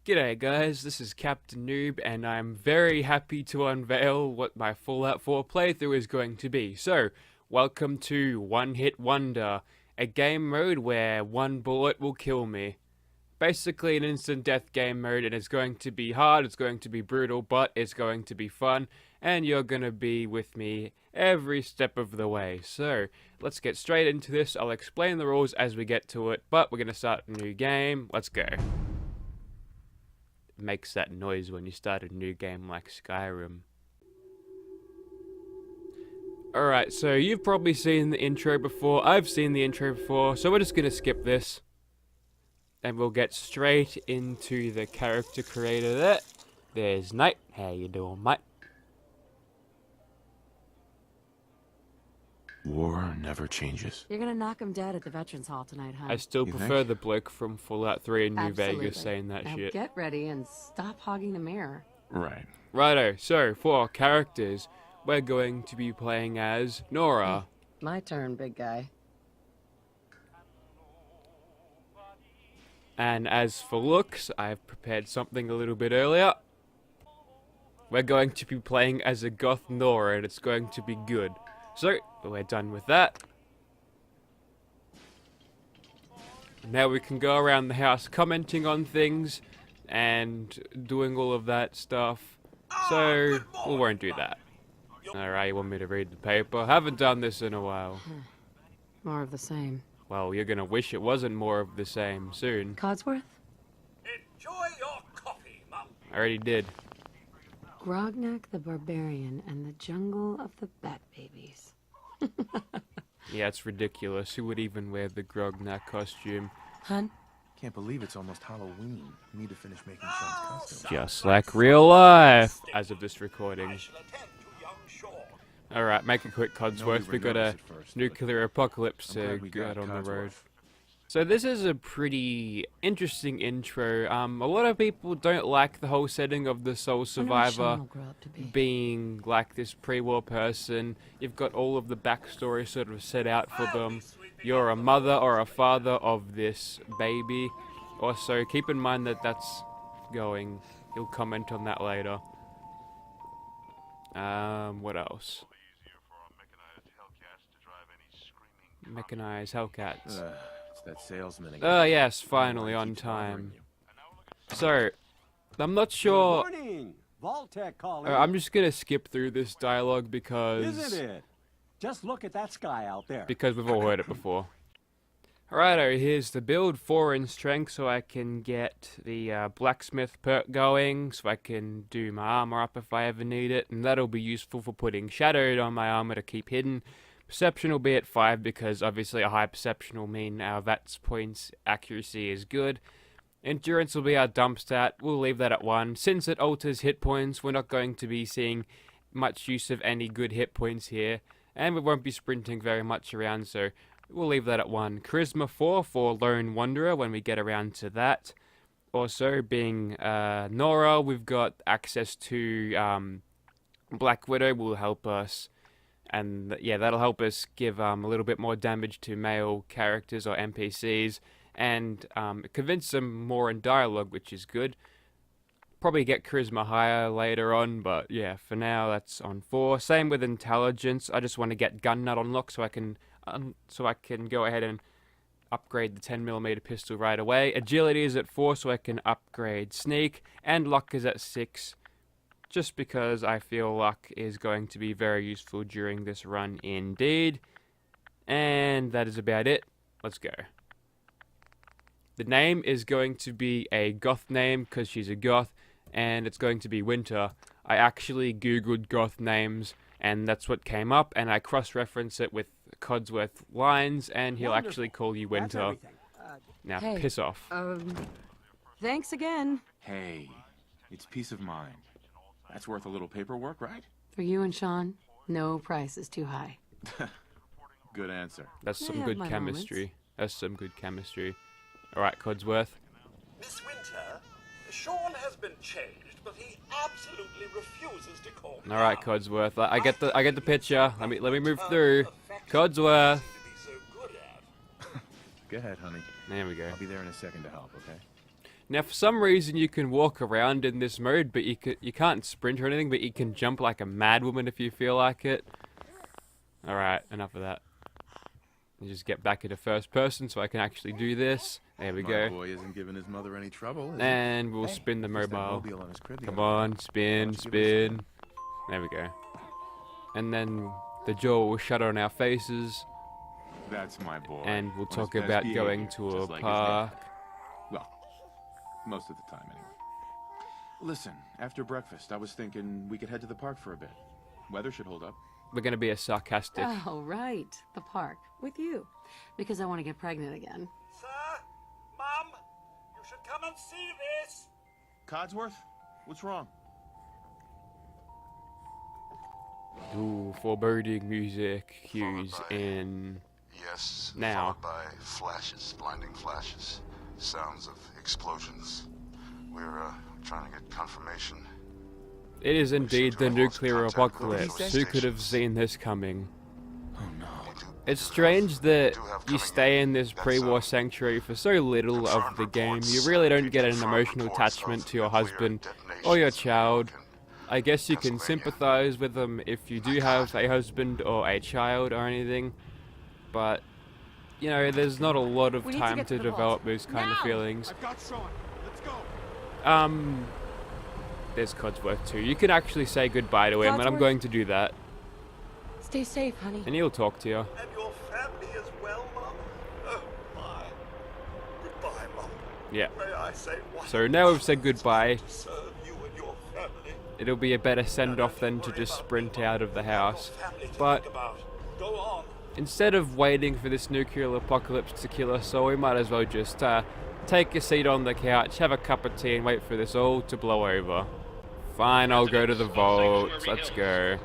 G'day guys, this is Captain Noob and I'm very happy to unveil what my Fallout 4 playthrough is going to be. So, welcome to One Hit Wonder, a game mode where one bullet will kill me. Basically an instant death game mode, and it's going to be hard, it's going to be brutal, but it's going to be fun, and you're gonna be with me every step of the way. So, let's get straight into this. I'll explain the rules as we get to it, but we're gonna start a new game. Let's go. Makes that noise when you start a new game like Skyrim. Alright, so you've probably seen the intro before, I've seen the intro before, so we're just gonna skip this. And we'll get straight into the character creator there. There's Nate. How you doing, mate? War never changes. You're gonna knock him dead at the Veterans Hall tonight, huh? I still prefer the bloke from Fallout 3 in New Vegas saying that now shit. Get ready and stop hogging the mirror. Right. Righto, so for our characters, we're going to be playing as Nora. My turn, big guy. And as for looks, I've prepared something a little bit earlier. We're going to be playing as a goth Nora, and it's going to be good. So, we're done with that. Now we can go around the house commenting on things and doing all of that stuff. So, we won't do that. Alright, you want me to read the paper? Haven't done this in a while. More of the same. Well, you're gonna wish it wasn't more of the same soon. Codsworth? Enjoy your coffee, Mum. I already did. Grognak the Barbarian and the Jungle of the Bat Babies. Yeah, it's ridiculous. Who would even wear the Grognak costume? Hun? Can't believe it's almost Halloween. Need to finish making Sean's costume. Just like real life, as of this recording. I shall attend to young Sean. Alright, make it quick, Codsworth. We got a nuclear apocalypse to get on the road. So this is a pretty interesting intro. A lot of people don't like the whole setting of the sole survivor being like this pre-war person. You've got all of the backstory sort of set out for them. You're a mother or a father of this baby. Also, keep in mind that that's going. He'll comment on that later. What else? Mechanized Hellcats. It's that salesman again. Oh yes, finally on time. So, I'm not sure. Morning, Vault-Tec calling. I'm just gonna skip through this dialogue because Isn't it? Just look at that sky out there. because we've all heard it before. Alrighto, here's the build. 4 in strength, so I can get the blacksmith perk going, so I can do my armor up if I ever need it, and that'll be useful for putting shadowed on my armor to keep hidden. Perception will be at 5 because obviously a high perception will mean our VATS points accuracy is good. Endurance will be our dump stat. We'll leave that at 1. Since it alters hit points, we're not going to be seeing much use of any good hit points here. And we won't be sprinting very much around, so we'll leave that at 1. Charisma 4 for Lone Wanderer when we get around to that. Also, being Nora, we've got access to Black Widow will help us. And yeah, that'll help us give a little bit more damage to male characters or NPCs, and convince them more in dialogue, which is good. Probably get charisma higher later on, but yeah, for now that's on 4. Same with intelligence. I just want to get gun nut on lock so I can go ahead and upgrade the 10mm pistol right away. Agility is at 4, so I can upgrade sneak, and luck is at 6. Just because I feel luck is going to be very useful during this run indeed. And that is about it. Let's go. The name is going to be a goth name because she's a goth, and it's going to be Winter. I actually googled goth names, and that's what came up, and I cross-reference it with Codsworth lines, and he'll actually call you Winter. Now, hey, piss off. Thanks again. Hey, it's peace of mind. That's worth a little paperwork, right? For you and Sean, no price is too high. Good answer. That's I some have good my chemistry. moments. That's some good chemistry. Alright, Codsworth. Miss Winter, Sean has been changed, but he absolutely refuses to call me Alright, down. Codsworth. I get the picture. Let me move through. Codsworth. To be so good at. Go ahead, honey. There we go. I'll be there in a second to help, okay? Now, for some reason, you can walk around in this mode, but you can't sprint or anything, but you can jump like a madwoman if you feel like it. Alright, enough of that. You just get back into first person so I can actually do this. There we My go. boy isn't giving his mother any trouble, is he? And we'll Hey, spin the there's that mobile. mobile on his crib the Come other on, day. spin, Why don't you give it a spin. There we go. And then the door will shut on our faces, That's my boy. and we'll On his talk best about behavior, going to a just like his dad. park. Well, most of the time, anyway. Listen, after breakfast, I was thinking we could head to the park for a bit. Weather should hold up. We're gonna be a sarcastic. Oh, right. The park. With you. Because I want to get pregnant again. Sir, Mum, you should come and see this. Codsworth? What's wrong? Ooh, foreboding music cues in. Yes, Now. followed by flashes, blinding flashes, sounds of explosions. We're trying to get confirmation. It is indeed the nuclear Contact apocalypse. with Who could have stations. seen this coming? Oh no. It's strange that do have you coming stay in this That's, pre-war sanctuary for so little of confirmed the game. You reports, really don't get an confirmed emotional reports attachment of to your nuclear husband or your detonations in child. New York I guess you can Pennsylvania. sympathize with them if you do have a husband or a child or anything, but you know, there's not a lot of We need to time get to to the develop vault. those kind of Now! feelings. I've got Sean. Let's go. There's Codsworth too. You can actually say goodbye to him, and I'm Codsworth? going to do that, Stay safe, honey. and he'll talk to you. And your family as well, Mum. Oh, my. Goodbye, Mum. Yeah. May I say what So now we've said goodbye. to serve you and your family. It'll be a better send-off than to just sprint out of the house. But Go on. instead of waiting for this nuclear apocalypse to kill us all, we might as well just take a seat on the couch, have a cup of tea, and wait for this all to blow over. Fine, I'll go to the vault. Let's go.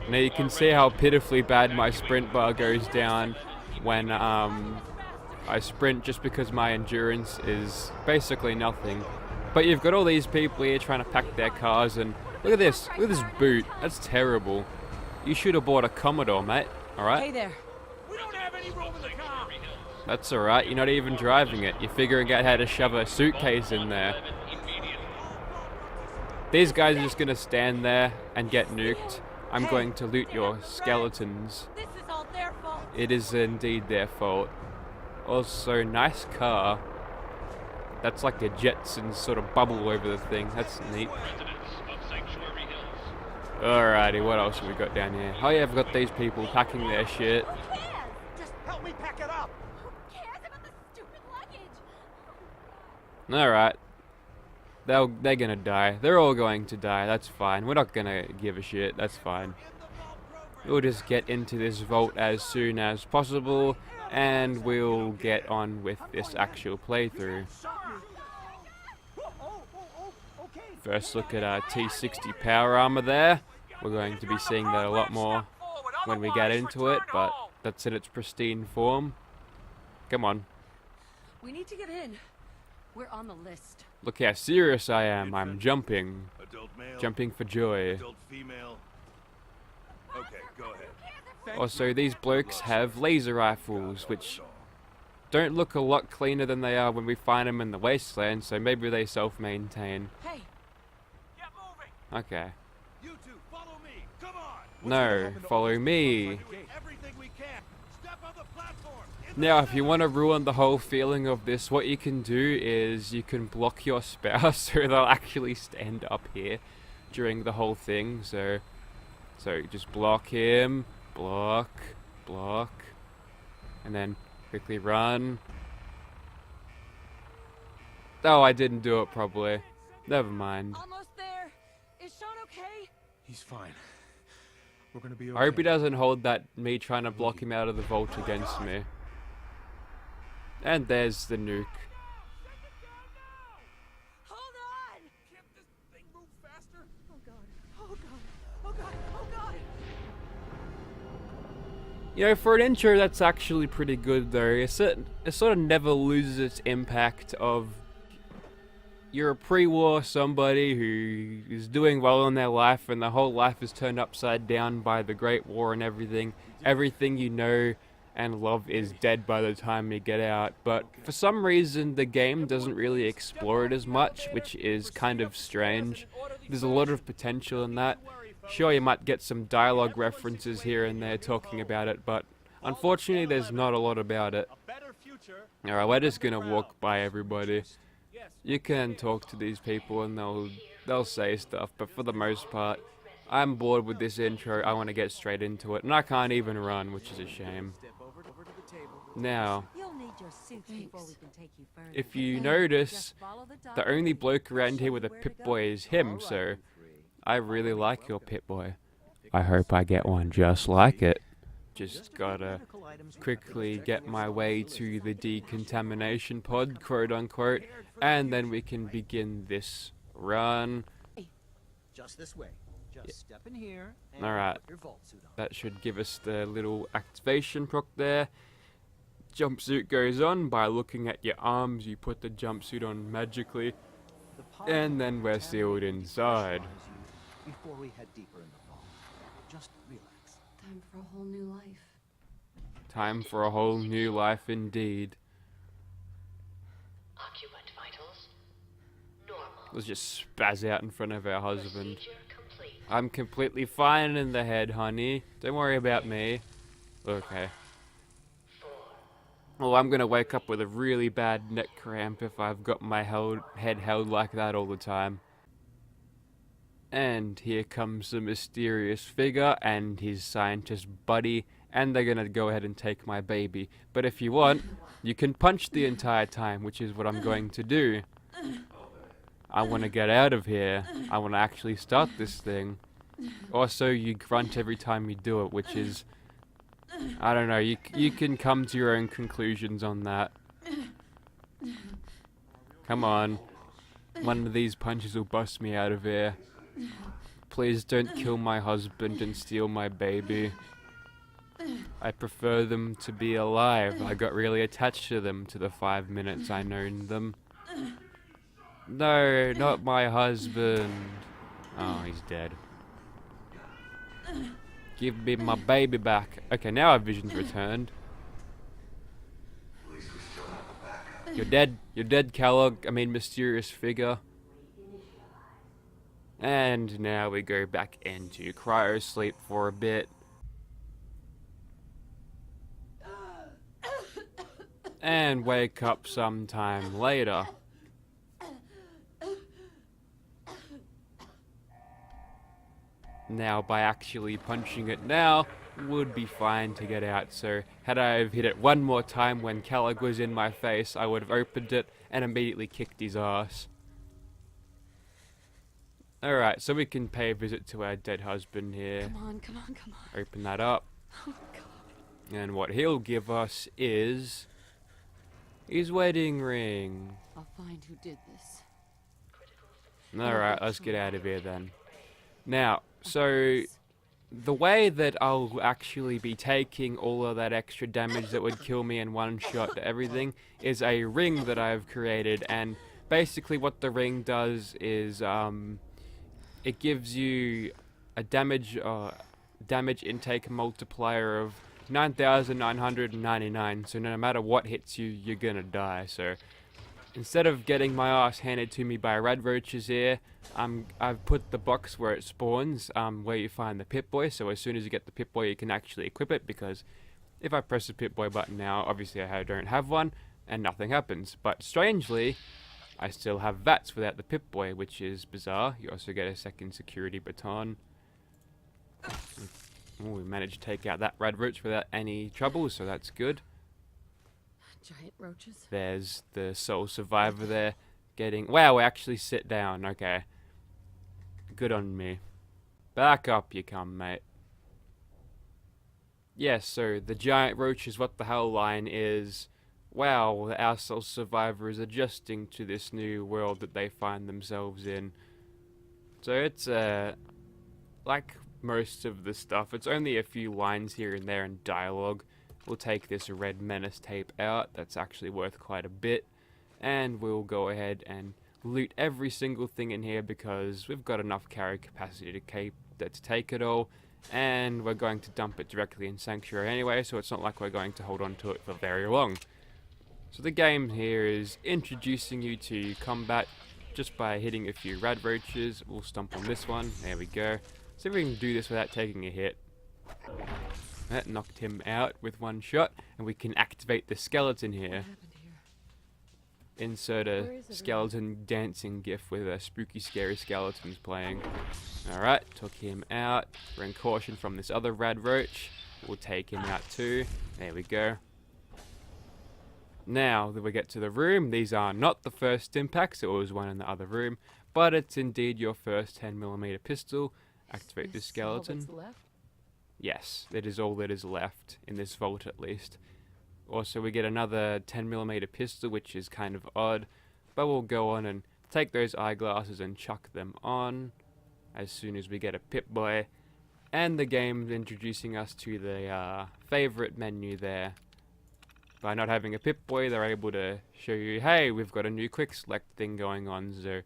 Now you can see how pitifully bad my sprint bar goes down when I sprint, just because my endurance is basically nothing. But you've got all these people here trying to pack their cars, and look at this boot. That's terrible. You should have bought a Commodore, mate. Alright? Hey there. We don't have any room in the car. That's alright, you're not even driving it. You're figuring out how to shove a suitcase in there. These guys are just gonna stand there and get nuked. I'm going to loot your skeletons. This is all their fault. It is indeed their fault. Also, nice car. That's like a Jetsons sort of bubble over the thing. That's neat. Alrighty, what else have we got down here? Oh yeah, I've got these people packing their shit. Who cares? Just help me pack it up. Who cares about the stupid luggage? Alright. They're gonna die. They're all going to die. That's fine. We're not gonna give a shit. That's fine. We'll just get into this vault as soon as possible, and we'll get on with this actual playthrough. Okay. First look at our T60 power armor there. We're going to be seeing that a lot more when we get into it, but that's in its pristine form. Come on. We need to get in. We're on the list. Look how serious I am. I'm jumping. Adult male, Jumping for joy. adult female. Okay, go ahead. Also, these blokes have laser rifles, which don't look a lot cleaner than they are when we find them in the wasteland, so maybe they self-maintain. Hey, Get moving. Okay. You two, follow me. Come on. No, follow me. Doing everything we can. Step on the platform. In Now, if you want to ruin the whole feeling of this, what you can do is you can block your spouse so they'll actually stand up here during the whole thing. So just block him, block, and then quickly run. Oh, I didn't do it properly. Never mind. almost there. Is Sean okay? He's fine. We're gonna be okay. I hope he doesn't hold that me trying to block him out of the vault against me. And there's the nuke. Hold on! Can't this thing move faster? Oh God. Oh God. Oh God. Oh God. You know, for an intro, that's actually pretty good, though. It sort of never loses its impact of you're a pre-war somebody who is doing well in their life, and their whole life is turned upside down by the Great War and everything. Everything you know and Love is dead by the time you get out, but for some reason the game doesn't really explore it as much, which is kind of strange. There's a lot of potential in that. Sure, you might get some dialogue references here and there talking about it, but unfortunately there's not a lot about it. Alright, we're just gonna walk by everybody. You can talk to these people and they'll say stuff, but for the most part, I'm bored with this intro. I want to get straight into it, and I can't even run, which is a shame. Now, if you notice, the only bloke around here with a Pip-Boy is him, so I really like your Pip-Boy. I hope I get one just like it. Just gotta quickly get my way to the decontamination pod, quote unquote, and then we can begin this run. Just this way. Just step in here and Alright, put your vault suit on. that should give us the little activation proc there. Jumpsuit goes on. By looking at your arms, you put the jumpsuit on magically, and then we're sealed inside. Before we head deeper in the vault, just relax. Time for a whole new life. Time for a whole new life indeed. Occupant vitals normal. Let's just spaz out in front of our husband. Procedure complete. I'm completely fine in the head, honey. Don't worry about me. Okay. 4. Well, I'm gonna wake up with a really bad neck cramp if I've got my head held like that all the time. And here comes the mysterious figure and his scientist buddy, and they're gonna go ahead and take my baby. But if you want, you can punch the entire time, which is what I'm going to do. I want to get out of here. I want to actually start this thing. Also, you grunt every time you do it, which is... I don't know, you can come to your own conclusions on that. Come on. One of these punches will bust me out of here. Please don't kill my husband and steal my baby. I prefer them to be alive. I got really attached to them to the 5 minutes I known them. No, not my husband. Oh, he's dead. Give me my baby back. Okay, now our vision's returned. You're dead, Kellogg. I mean, mysterious figure. And now we go back into cryo sleep for a bit. And wake up sometime later. Now, by actually punching it now, would be fine to get out. So, had I have hit it one more time when Kellogg was in my face, I would have opened it and immediately kicked his ass. Alright, so we can pay a visit to our dead husband here. Come on, come on, come on. Open that up. Oh, God. And what he'll give us is his wedding ring. I'll find who did this. Alright, let's get out of here then. Now, so the way that I'll actually be taking all of that extra damage that would kill me in one shot to everything is a ring that I've created, and basically what the ring does is it gives you a damage intake multiplier of 9,999, so no matter what hits you, you're gonna die. So instead of getting my ass handed to me by red roaches here, I've put the box where it spawns, where you find the Pip-Boy, so as soon as you get the Pip-Boy you can actually equip it, because if I press the Pip-Boy button now, obviously I don't have one, and nothing happens. But strangely, I still have VATS without the Pip-Boy, which is bizarre. You also get a second security baton. Oh, we managed to take out that red roach without any trouble, so that's good. Giant roaches. There's the sole survivor there getting... Wow, we actually sit down. Okay. Good on me. Back up you come, mate. Yes, so the giant roach is what the hell line is. Wow, our sole survivor is adjusting to this new world that they find themselves in. So it's, like most of the stuff, it's only a few lines here and there in dialogue. We'll take this red menace tape out, that's actually worth quite a bit, and we'll go ahead and loot every single thing in here because we've got enough carry capacity to take it all, and we're going to dump it directly in Sanctuary anyway, so it's not like we're going to hold on to it for very long. So the game here is introducing you to combat just by hitting a few rad roaches. We'll stomp on this one, there we go. See if we can do this without taking a hit. That knocked him out with one shot, and we can activate the skeleton here. Insert a skeleton dancing gif with a spooky scary skeletons playing. Alright, took him out. We're in caution from this other rad roach. We'll take him out too. There we go. Now that we get to the room, these are not the first impacts, there was one in the other room, but it's indeed your first 10mm pistol. Activate this skeleton. Yes, that is all that is left, in this vault at least. Also, we get another 10mm pistol, which is kind of odd, but we'll go on and take those eyeglasses and chuck them on as soon as we get a Pip-Boy. And the game's introducing us to the favorite menu there. By not having a Pip-Boy, they're able to show you, hey, we've got a new quick select thing going on, so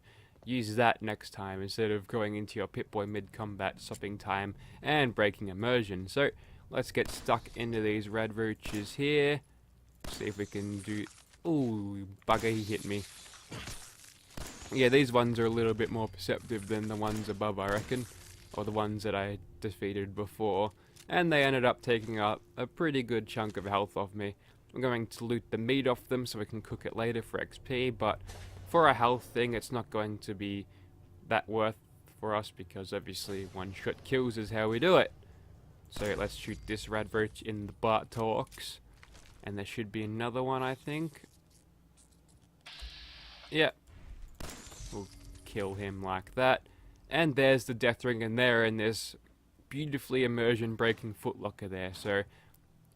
use that next time instead of going into your Pip-Boy mid-combat, stopping time and breaking immersion. So let's get stuck into these red roaches here. See if we can do... Ooh, bugger, he hit me. Yeah, these ones are a little bit more perceptive than the ones above, I reckon. Or the ones that I defeated before. And they ended up taking up a pretty good chunk of health off me. I'm going to loot the meat off them so we can cook it later for XP, but for a health thing, it's not going to be that worth for us because obviously one shot kills is how we do it. So let's shoot this rad roach in the buttocks. And there should be another one, I think. Yeah. We'll kill him like that. And there's the death ring in there, and there's beautifully immersion breaking footlocker there. So,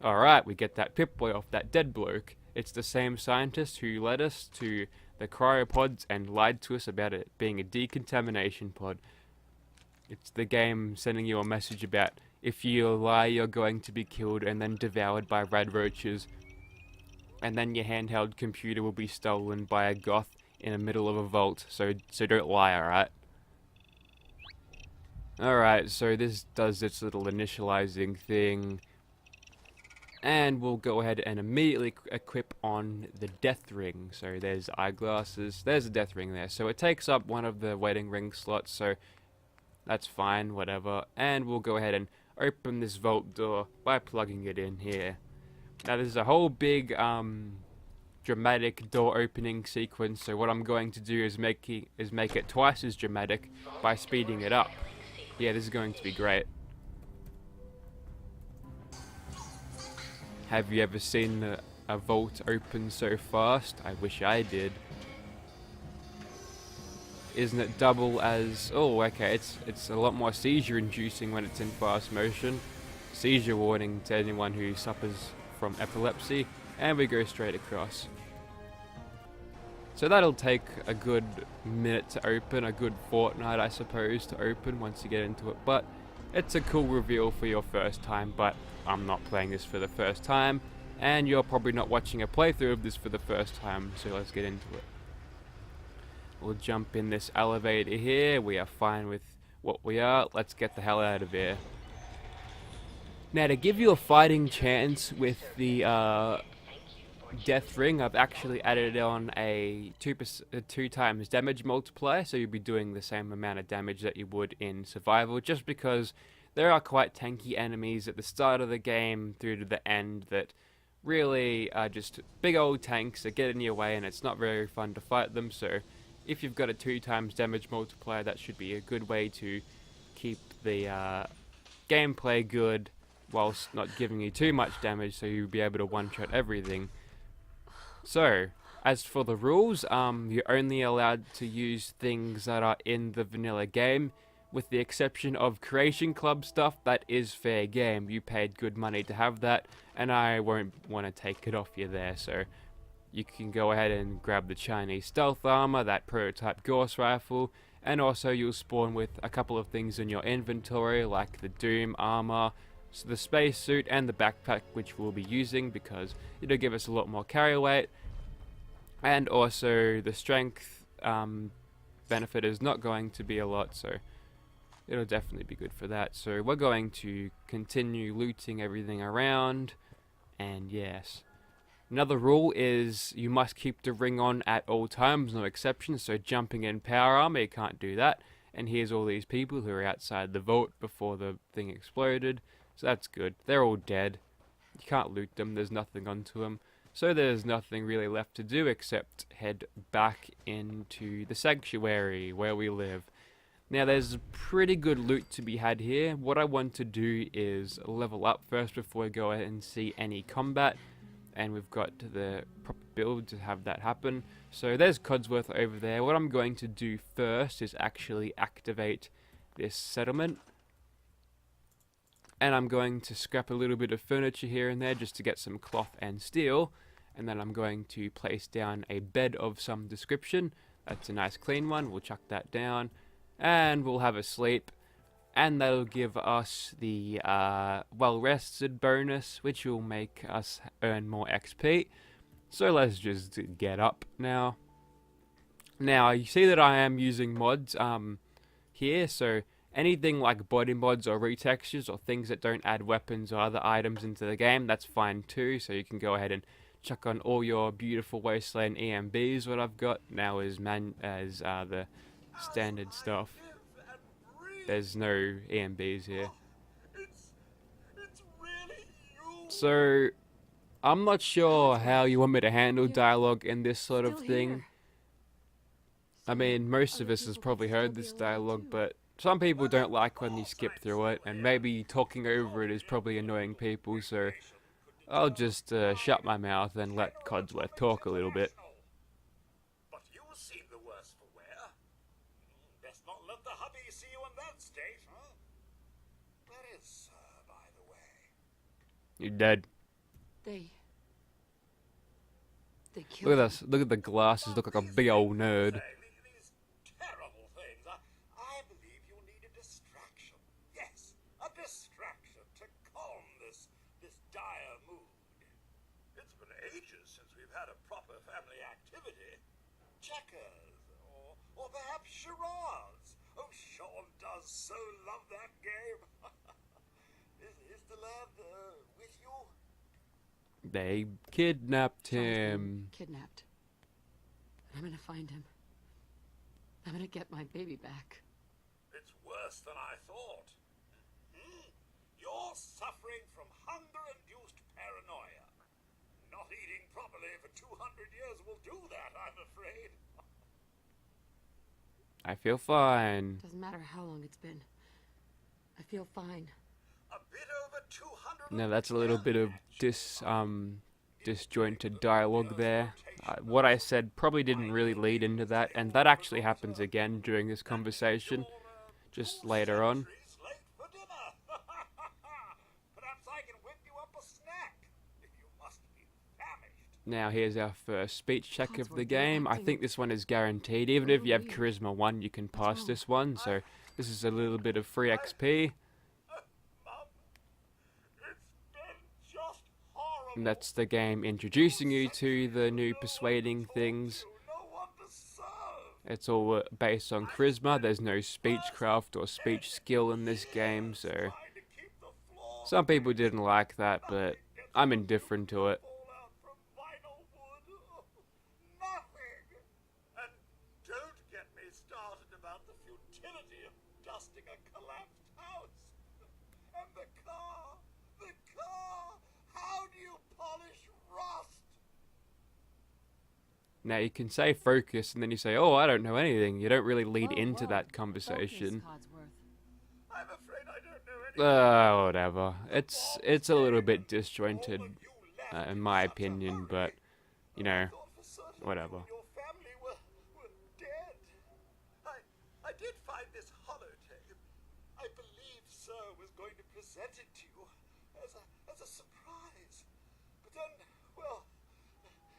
alright, we get that Pip-Boy off that dead bloke. It's the same scientist who led us to the cryopods and lied to us about it being a decontamination pod. It's the game sending you a message about if you lie, you're going to be killed and then devoured by rad roaches. And then your handheld computer will be stolen by a goth in the middle of a vault. So don't lie, alright? Alright, so this does its little initializing thing. And we'll go ahead and immediately equip on the death ring. So there's eyeglasses, there's a death ring there. So it takes up one of the waiting ring slots, so that's fine, whatever. And we'll go ahead and open this vault door by plugging it in here. Now there's a whole big dramatic door opening sequence, so what I'm going to do is make it twice as dramatic by speeding it up. Yeah, this is going to be great. Have you ever seen a vault open so fast? I wish I did. Isn't it double as... Oh, okay, it's a lot more seizure inducing when it's in fast motion. Seizure warning to anyone who suffers from epilepsy. And we go straight across. So that'll take a good minute to open, a good fortnight I suppose to open once you get into it. But it's a cool reveal for your first time, but I'm not playing this for the first time. And you're probably not watching a playthrough of this for the first time, so let's get into it. We'll jump in this elevator here. We are fine with what we are. Let's get the hell out of here. Now, to give you a fighting chance with the death ring, I've actually added on a 2 times damage multiplier, so you'll be doing the same amount of damage that you would in survival, just because there are quite tanky enemies at the start of the game through to the end that really are just big old tanks that get in your way, and it's not very fun to fight them. So if you've got a 2 times damage multiplier, that should be a good way to keep the gameplay good whilst not giving you too much damage, so you'll be able to one-shot everything. So, as for the rules, you're only allowed to use things that are in the vanilla game, with the exception of Creation Club stuff. That is fair game. You paid good money to have that, and I won't want to take it off you there, so you can go ahead and grab the Chinese stealth armor, that prototype Gauss rifle, and also you'll spawn with a couple of things in your inventory, like the Doom armor, so the spacesuit, and the backpack, which we'll be using because it'll give us a lot more carry weight. And also the strength benefit is not going to be a lot, so It'll definitely be good for that. So we're going to continue looting everything around. And yes. Another rule is you must keep the ring on at all times, no exceptions. So jumping in power armor, you can't do that. And here's all these people who are outside the vault before the thing exploded. So that's good. They're all dead. You can't loot them, there's nothing onto them. So there's nothing really left to do except head back into the sanctuary where we live. Now there's pretty good loot to be had here. What I want to do is level up first before we go ahead and see any combat. And we've got the proper build to have that happen. So there's Codsworth over there. What I'm going to do first is actually activate this settlement. And I'm going to scrap a little bit of furniture here and there just to get some cloth and steel. And then I'm going to place down a bed of some description. That's a nice clean one. We'll chuck that down. And we'll have a sleep. And that'll give us the well-rested bonus, which will make us earn more XP. So let's just get up now. Now, you see that I am using mods here, so anything like body mods or retextures or things that don't add weapons or other items into the game, that's fine too. So you can go ahead and chuck on all your beautiful Wasteland ENBs. What I've got now is the standard stuff. There's no ENBs here. It's really you. So I'm not sure how you want me to handle dialogue in this sort of Still thing. here. I mean, most of us has probably heard this dialogue, but some people don't like when you skip through it, and maybe talking over it is probably annoying people, so I'll just shut my mouth and let Codsworth talk a little bit. But you seem the worse for wear. Best not let the hubby see you in that state, huh? Where is Sir, by the way? You're dead. They killed Look at him. this. Look at the glasses. Look like a big old nerd. These terrible things. I believe you need a distraction. Yes, a distraction to calm this dire mood. It's been ages since we've had a proper family activity. Checkers, or perhaps charades. Oh, Sean does so love that game. Is the lad with you? They kidnapped Sean's been him. Kidnapped. I'm gonna find him. I'm gonna get my baby back. It's worse than I thought. You're suffering from hunger-induced paranoia. Not eating properly for 200 years will do that, I'm afraid. I feel fine. Doesn't matter how long it's been. I feel fine. A bit over 200. Now that's a little bit of disjointed dialogue there. What I said probably didn't really lead into that, and that actually happens again during this conversation, just later on. Late for dinner. Perhaps I can whip you up a snack. You must be famished. Now here's our first speech check of the game. I think this one is guaranteed. Even if you have Charisma 1, you can pass this one, so this is a little bit of free XP. Mum, it's been just horrible. And that's the game introducing you to the new persuading things. No one to serve. It's all based on charisma. There's no speechcraft or speech skill in this game, so Trying to keep the floor some people didn't like that, but I'm indifferent to it. fall out from vinyl wood. Nothing. And don't get me started about the futility of dusting a collapsed house. And the car. How do you polish rust? Now you can say focus, and then you say, oh, I don't know anything. You don't really lead into that Focus, conversation. Codsworth. I'm afraid I don't know anything. Whatever. It's a little bit disjointed, in my opinion, but, you know, Thought for certain whatever. you and your family were dead. I did find this holotape. I believe Sir was going to present it to you as a surprise. But then, well,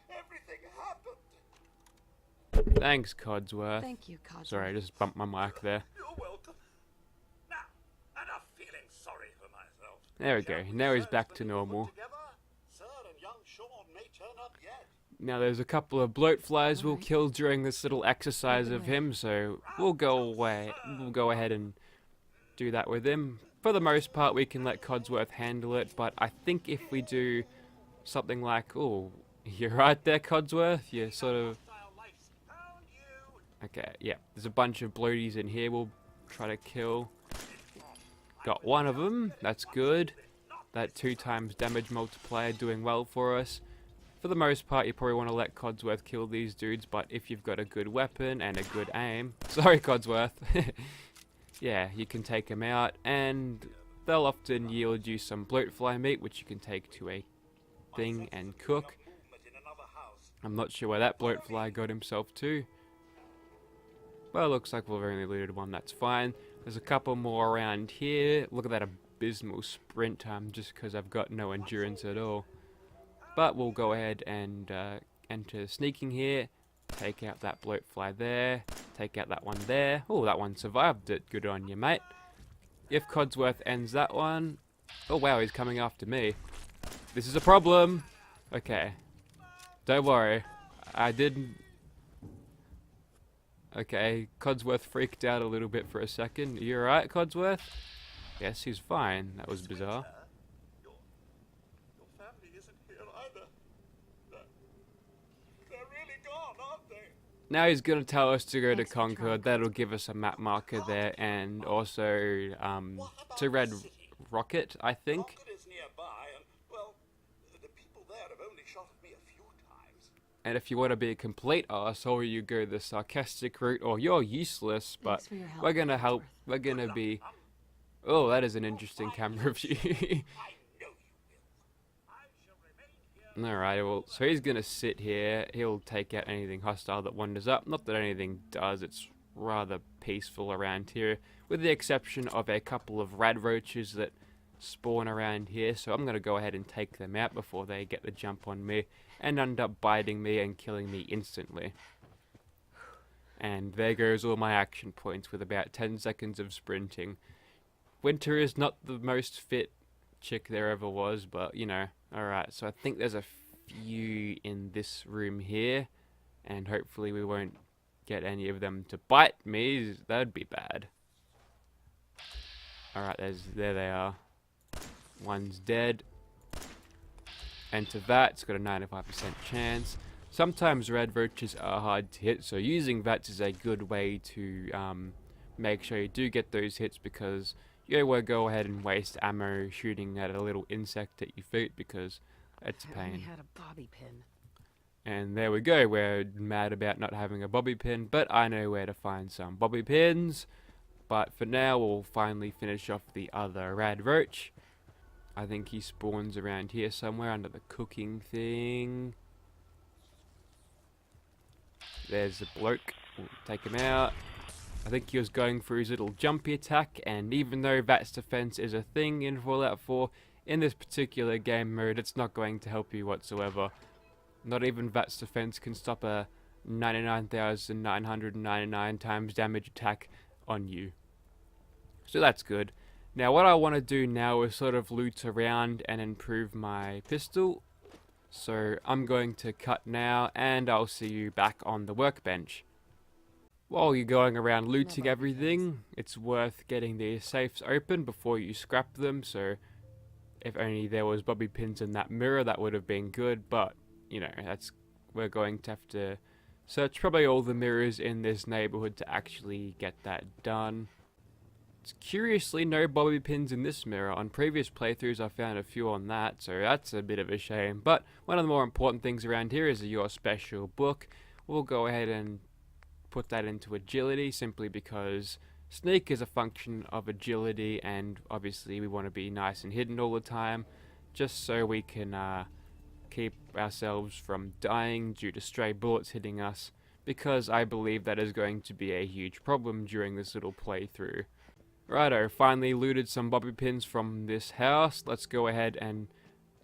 everything happened. Thanks, Codsworth. Thank you, Codsworth. Sorry, I just bumped my mic there. You're welcome. Now, enough feeling sorry for myself. There we go. Shall we Now he's search back for to the normal. wood together? Sir and young Sean may turn up yet. Now there's a couple of bloatflies we'll Alright. kill during this little exercise of away. him, so we'll go away. We'll go ahead and do that with him. For the most part, we can let Codsworth handle it, but I think if we do something like, oh, you're right there, Codsworth, you're sort of... Okay, yeah, there's a bunch of bloaties in here we'll try to kill. Got one of them, that's good. That 2x damage multiplier doing well for us. For the most part, you probably want to let Codsworth kill these dudes, but if you've got a good weapon and a good aim... Sorry, Codsworth. Yeah, you can take them out, and they'll often yield you some bloatfly meat, which you can take to a thing and cook. I'm not sure where that bloatfly got himself to. Well, looks like we've only looted one, that's fine. There's a couple more around here. Look at that abysmal sprint, just because I've got no endurance at all. But we'll go ahead and enter sneaking here. Take out that bloatfly there. Take out that one there. Oh, that one survived it. Good on you, mate. If Codsworth ends that one... Oh, wow, he's coming after me. This is a problem. Okay. Don't worry. I didn't... Okay, Codsworth freaked out a little bit for a second. You alright, Codsworth? Yes, he's fine. That was bizarre. Your family isn't here either. They're really gone, aren't they? Now he's going to tell us to go to Concord. That'll give us a map marker there, and also to Red Rocket, I think. Concord is nearby, and, well, the people there have only shot at me a few times. And if you want to be a complete arsehole, you go the sarcastic route, or you're useless, but Thanks for your help, we're going to help. Codsworth. We're going to be... Oh, that is an interesting camera view. I know you will. I shall remain here. Alright, well, so he's going to sit here. He'll take out anything hostile that wanders up. Not that anything does, it's rather peaceful around here, with the exception of a couple of rad roaches that spawn around here. So I'm going to go ahead and take them out before they get the jump on me and end up biting me and killing me instantly. And there goes all my action points with about 10 seconds of sprinting. Winter is not the most fit chick there ever was, but you know. Alright, so I think there's a few in this room here, and hopefully we won't get any of them to bite me. That'd be bad. Alright, there they are. One's dead. Enter that, it's got a 95% chance. Sometimes red roaches are hard to hit, so using VATS is a good way to make sure you do get those hits, because you don't want to go ahead and waste ammo shooting at a little insect at your feet, because it's a I only pain. had a bobby pin. And there we go, we're mad about not having a bobby pin, but I know where to find some bobby pins. But for now, we'll finally finish off the other rad roach. I think he spawns around here somewhere under the cooking thing. There's a bloke. We'll take him out. I think he was going for his little jumpy attack, and even though VATS defense is a thing in Fallout 4, in this particular game mode, it's not going to help you whatsoever. Not even VATS defense can stop a 99,999 times damage attack on you. So that's good. Now what I want to do now is sort of loot around and improve my pistol. So I'm going to cut now, and I'll see you back on the workbench. While you're going around looting everything, it's worth getting these safes open before you scrap them. So if only there was bobby pins in that mirror, that would have been good, but you know, we're going to have to search probably all the mirrors in this neighborhood to actually get that done. It's curiously no bobby pins in this mirror. On previous playthroughs I found a few on that, so that's a bit of a shame. But one of the more important things around here is your special book. We'll go ahead and put that into agility, simply because sneak is a function of agility, and obviously we want to be nice and hidden all the time, just so we can keep ourselves from dying due to stray bullets hitting us, because I believe that is going to be a huge problem during this little playthrough. Righto, finally looted some bobby pins from this house. Let's go ahead and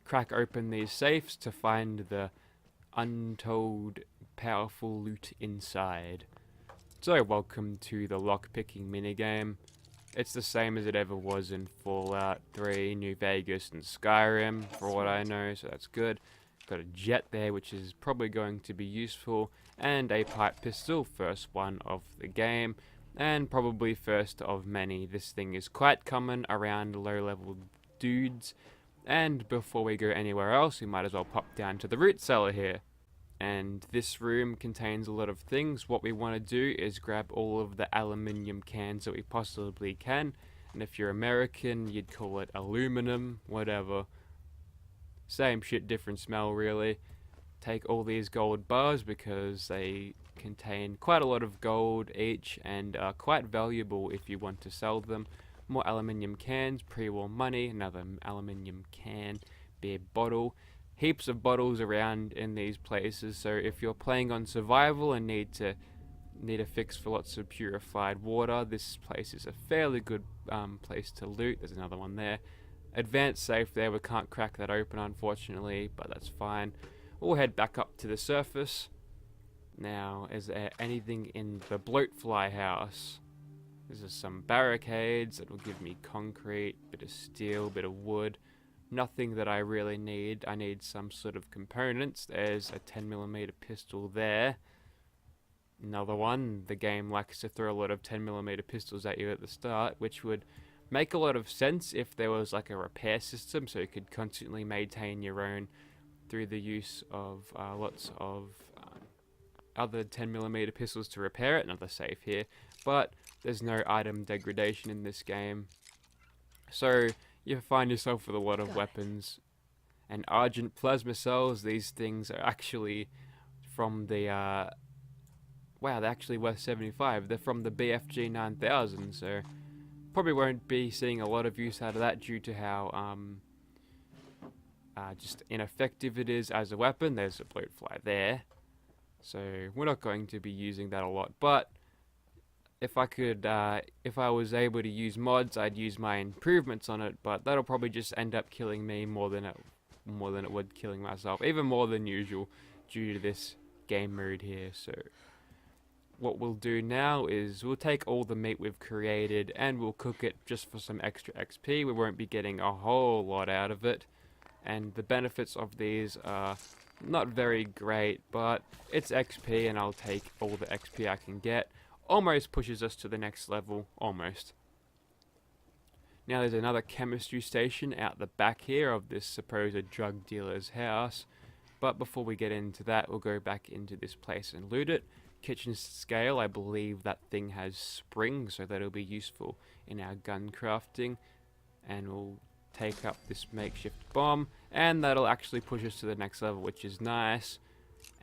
crack open these safes to find the untold powerful loot inside. So welcome to the lockpicking minigame. It's the same as it ever was in Fallout 3, New Vegas, and Skyrim, for what I know, so that's good. Got a jet there, which is probably going to be useful, and a pipe pistol, first one of the game. and probably first of many. This thing is quite common around low-level dudes, and before we go anywhere else, we might as well pop down to the root cellar here. And this room contains a lot of things. What we want to do is grab all of the aluminium cans that we possibly can, and if you're American, you'd call it aluminum, whatever. Same shit, different smell, really. Take all these gold bars because they contain quite a lot of gold each and are quite valuable if you want to sell them. More aluminium cans, pre-war money, another aluminium can, beer bottle. Heaps of bottles around in these places, so if you're playing on survival and need a fix for lots of purified water, this place is a fairly good place to loot. There's another one there. Advanced safe there, we can't crack that open unfortunately, but that's fine. We'll head back up to the surface. Now, is there anything in the Blowfly House? There's some barricades that will give me concrete, bit of steel, bit of wood. Nothing that I really need. I need some sort of components. There's a 10mm pistol there. Another one. The game likes to throw a lot of 10mm pistols at you at the start, which would make a lot of sense if there was like a repair system, so you could constantly maintain your own through the use of lots of other 10mm pistols to repair it. Another safe here, but there's no item degradation in this game, so you find yourself with a lot of weapons. And Argent plasma cells, these things are actually from the wow, they're actually worth 75. They're from the BFG 9000, so probably won't be seeing a lot of use out of that due to how just ineffective it is as a weapon. There's a Blowfly there, so we're not going to be using that a lot. But if I was able to use mods, I'd use my improvements on it. But that'll probably just end up killing me more than it would killing myself, even more than usual, due to this game mode here. So what we'll do now is we'll take all the meat we've created and we'll cook it just for some extra XP. We won't be getting a whole lot out of it, and the benefits of these are not very great, but it's XP and I'll take all the XP I can get. Almost pushes us to the next level, almost. Now there's another chemistry station out the back here of this supposed drug dealer's house, but before we get into that, we'll go back into this place and loot it. Kitchen scale, I believe that thing has springs, so that'll be useful in our gun crafting. And we'll take up this makeshift bomb, and that'll actually push us to the next level, which is nice.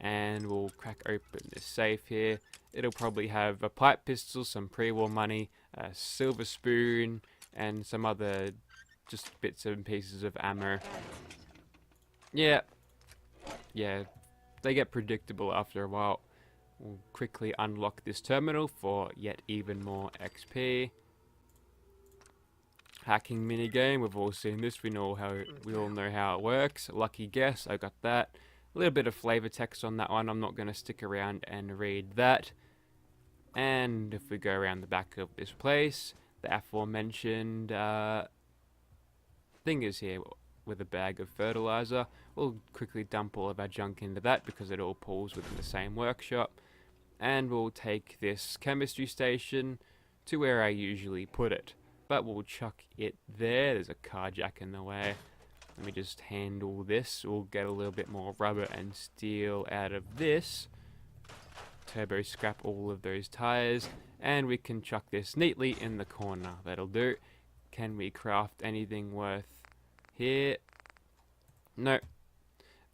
And we'll crack open this safe here. It'll probably have a pipe pistol, some pre-war money, a silver spoon, and some other just bits and pieces of ammo. Yeah, they get predictable after a while. We'll quickly unlock this terminal for yet even more XP. Hacking minigame, we've all seen this, we all know how it works. Lucky guess, I got that. A little bit of flavor text on that one, I'm not going to stick around and read that. And if we go around the back of this place, the aforementioned thing is here with a bag of fertilizer. We'll quickly dump all of our junk into that because it all pulls within the same workshop. And we'll take this chemistry station to where I usually put it. But we'll chuck it there. There's a car jack in the way. Let me just handle this. We'll get a little bit more rubber and steel out of this. Turbo scrap all of those tires. And we can chuck this neatly in the corner. That'll do. Can we craft anything worth here? No.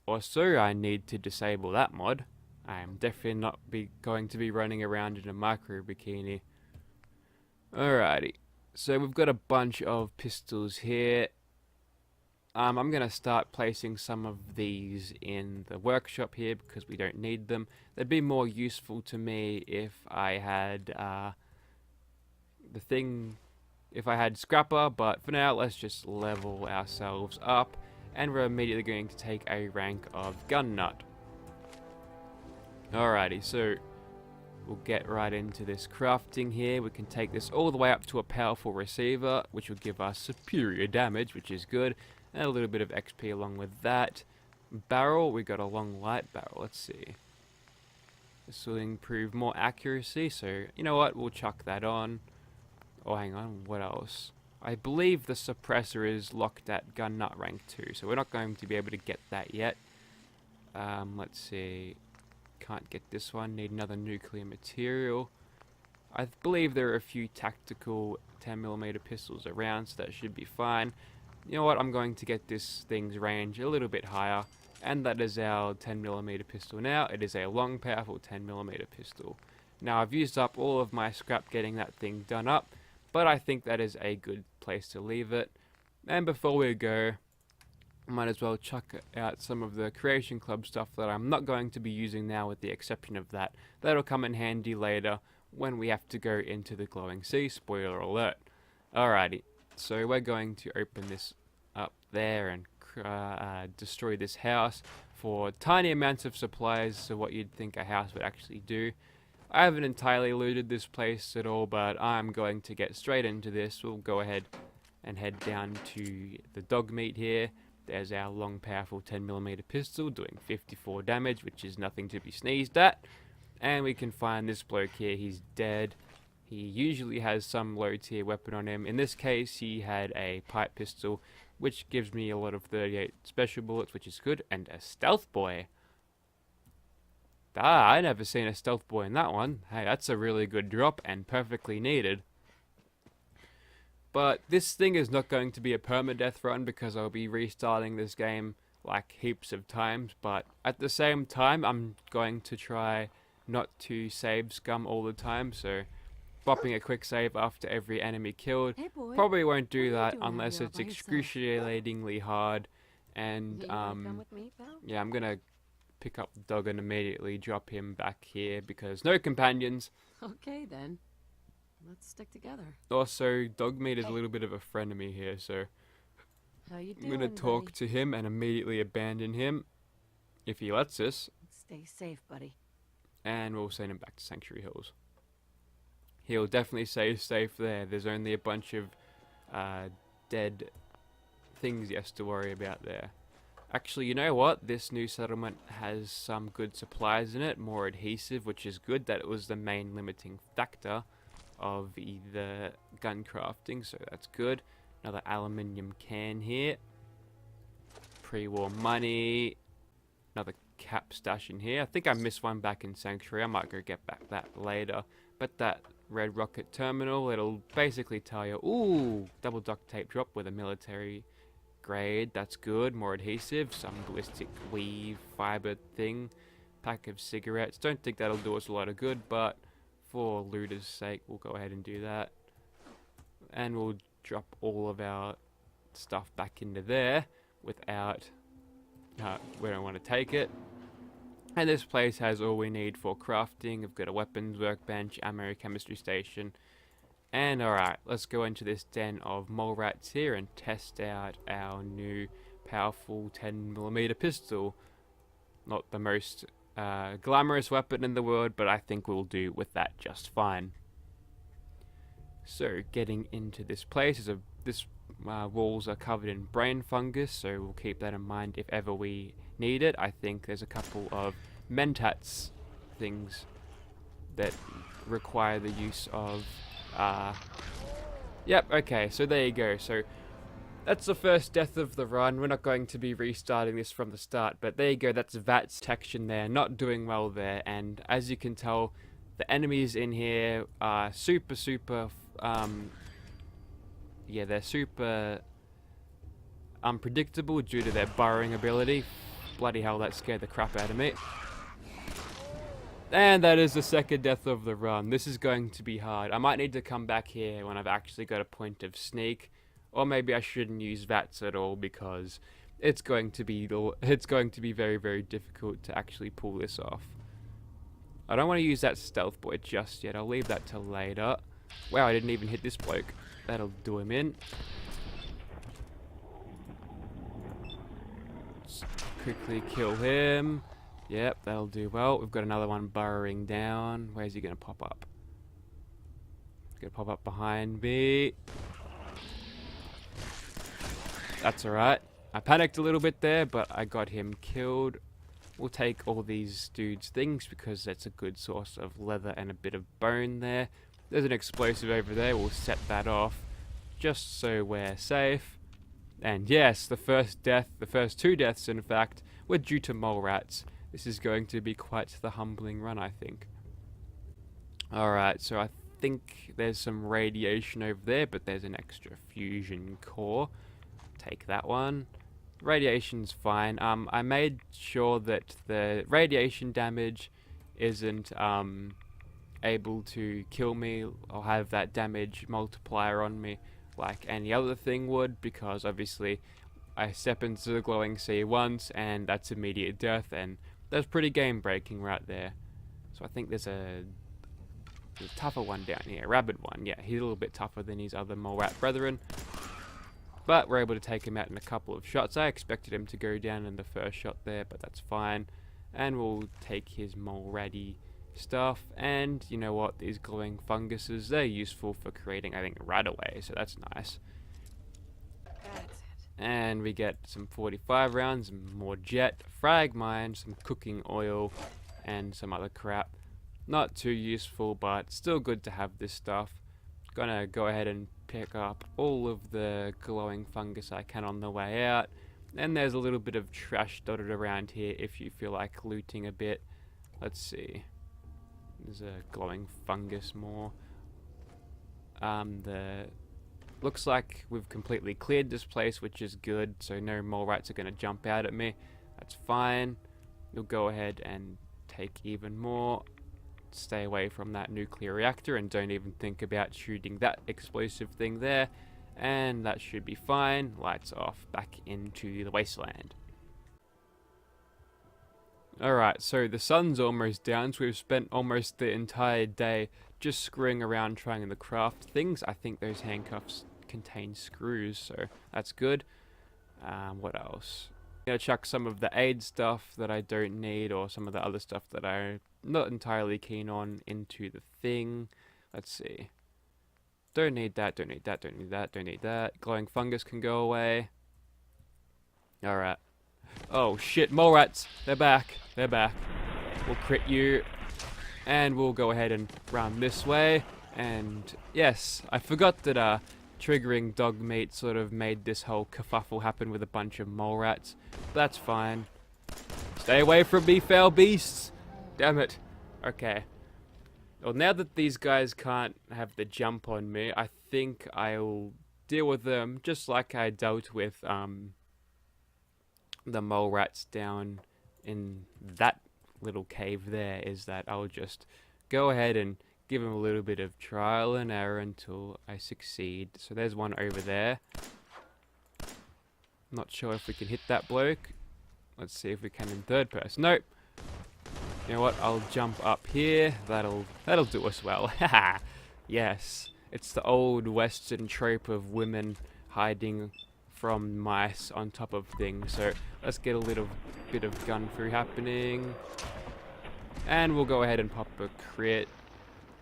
Also, I need to disable that mod. I am definitely not going to be running around in a micro bikini. Alrighty. So we've got a bunch of pistols here. I'm going to start placing some of these in the workshop here because we don't need them. They'd be more useful to me if I had if I had scrapper, but for now let's just level ourselves up and we're immediately going to take a rank of gun nut. Alrighty, so we'll get right into this crafting here. We can take this all the way up to a powerful receiver, which will give us superior damage, which is good. And a little bit of XP along with that. Barrel, we got a long light barrel. Let's see. This will improve more accuracy, so you know what, we'll chuck that on. Oh, hang on, what else? I believe the suppressor is locked at gun nut rank 2, so we're not going to be able to get that yet. Let's see. Can't get this one, need another nuclear material. I believe there are a few tactical 10mm pistols around, so that should be fine. You know what, I'm going to get this thing's range a little bit higher, and that is our 10mm pistol now. It is a long, powerful 10mm pistol. Now, I've used up all of my scrap getting that thing done up, but I think that is a good place to leave it. And before we go, I might as well chuck out some of the Creation Club stuff that I'm not going to be using now, with the exception of that. That'll come in handy later when we have to go into the glowing sea, spoiler alert. Alrighty, so we're going to open this up there and destroy this house for tiny amounts of supplies, so what you'd think a house would actually do. I haven't entirely looted this place at all, but I'm going to get straight into this. We'll go ahead and head down to the Dogmeat here. There's our long, powerful 10mm pistol doing 54 damage, which is nothing to be sneezed at. And we can find this bloke here, he's dead. He usually has some low tier weapon on him. In this case, he had a pipe pistol, which gives me a lot of 38 special bullets, which is good, and a stealth boy. Ah, I never seen a stealth boy in that one. Hey, that's a really good drop and perfectly needed. But this thing is not going to be a permadeath run because I'll be restarting this game like heaps of times, but at the same time I'm going to try not to save scum all the time, so bopping a quick save after every enemy killed. Hey boy, Probably won't do what are you that doing out unless here it's by yourself? excruciatingly hard. And You wanna come with me, pal? yeah, I'm gonna pick up the dog and immediately drop him back here because no companions. Okay then. Let's stick together. Also, Dogmeat is a little bit of a frenemy here, so How you I'm doing, gonna talk buddy? to him and immediately abandon him if he lets us, Stay safe, buddy. and we'll send him back to Sanctuary Hills. He'll definitely stay safe there. There's only a bunch of dead things he has to worry about there. Actually, you know what? This new settlement has some good supplies in it, more adhesive, which is good. That was the main limiting factor of the gun crafting, so that's good. Another aluminium can here. Pre-war money. Another cap stash in here. I think I missed one back in Sanctuary. I might go get back that later. But that red rocket terminal, it'll basically tell you, ooh, double duct tape drop with a military grade. That's good. More adhesive. Some ballistic weave fiber thing. Pack of cigarettes. Don't think that'll do us a lot of good, but for looters' sake, we'll go ahead and do that. And we'll drop all of our stuff back into there without... we don't want to take it. And this place has all we need for crafting. We've got a weapons workbench, ammo, chemistry station. And alright, let's go into this den of mole rats here and test out our new powerful 10mm pistol. Not the most glamorous weapon in the world, but I think we'll do with that just fine. So, getting into this place, walls are covered in brain fungus, so we'll keep that in mind if ever we need it. I think there's a couple of mentats things that require the use of... Yep, okay, so there you go. So that's the first death of the run. We're not going to be restarting this from the start, but there you go. That's VAT's section there, not doing well there. And as you can tell, the enemies in here are super, yeah, they're super unpredictable due to their burrowing ability. Bloody hell, that scared the crap out of me. And that is the second death of the run. This is going to be hard. I might need to come back here when I've actually got a point of sneak. Or maybe I shouldn't use VATs at all because it's going to be very, very difficult to actually pull this off. I don't want to use that stealth boy just yet. I'll leave that till later. Wow, I didn't even hit this bloke. That'll do him in. Just quickly kill him. Yep, that'll do well. We've got another one burrowing down. Where's he going to pop up? He's going to pop up behind me. That's alright. I panicked a little bit there, but I got him killed. we'll take all these dudes' things because that's a good source of leather and a bit of bone there. There's an explosive over there, we'll set that off just so we're safe. And yes, the first two deaths in fact, were due to mole rats. This is going to be quite the humbling run, I think. Alright, so I think there's some radiation over there, but there's an extra fusion core. Take that one. Radiation's fine. I made sure that the radiation damage isn't able to kill me or have that damage multiplier on me like any other thing would, because obviously I step into the glowing sea once and that's immediate death, and that's pretty game breaking right there. So I think there's a tougher one down here, rabid one. Yeah, he's a little bit tougher than his other mole rat brethren, but we're able to take him out in a couple of shots. I expected him to go down in the first shot there, but that's fine. And we'll take his mole ratty stuff, and you know what, these glowing funguses, they're useful for creating, I think, rat away, so that's nice. And we get some 45 rounds, more jet, frag mine, some cooking oil, and some other crap. Not too useful, but still good to have this stuff. Gonna go ahead and pick up all of the glowing fungus I can on the way out. And there's a little bit of trash dotted around here if you feel like looting a bit. Let's see. There's a glowing fungus more. Looks like we've completely cleared this place, which is good, so no mole rats are going to jump out at me. That's fine. We'll go ahead and take even more. Stay away from that nuclear reactor and don't even think about shooting that explosive thing there. And that should be fine. Lights off, back into the wasteland. Alright, so the sun's almost down, so we've spent almost the entire day just screwing around trying to craft things. I think those handcuffs contain screws, so that's good. What else? I'm gonna chuck some of the aid stuff that I don't need, or some of the other stuff that I'm not entirely keen on, into the thing. Let's see. Don't need that, don't need that, don't need that, don't need that. Glowing fungus can go away. Alright. Oh shit, mole rats! They're back. They're back. We'll crit you. And we'll go ahead and run this way. And yes, I forgot that triggering Dogmeat sort of made this whole kerfuffle happen with a bunch of mole rats. That's fine. Stay away from me, foul beasts! Damn it. Okay. Well, now that these guys can't have the jump on me, I think I'll deal with them just like I dealt with the mole rats down in that little cave there, is that I'll just go ahead and give them a little bit of trial and error until I succeed. So there's one over there. Not sure if we can hit that bloke. Let's see if we can in third person. Nope. You know what? I'll jump up here. That'll do us well. Haha. Yes. It's the old Western trope of women hiding from mice on top of things. So let's get a little bit of gun through happening. And we'll go ahead and pop a crit.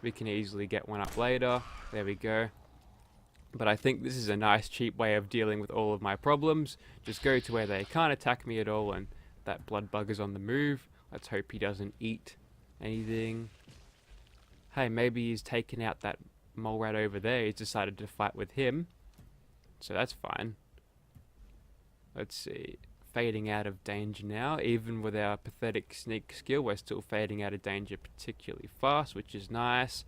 We can easily get one up later. There we go. But I think this is a nice cheap way of dealing with all of my problems. Just go to where they can't attack me at all, and that blood bug is on the move. Let's hope he doesn't eat anything. Hey, maybe he's taken out that mole rat over there. He's decided to fight with him. So that's fine. Let's see. Fading out of danger now. Even with our pathetic sneak skill, we're still fading out of danger particularly fast, which is nice.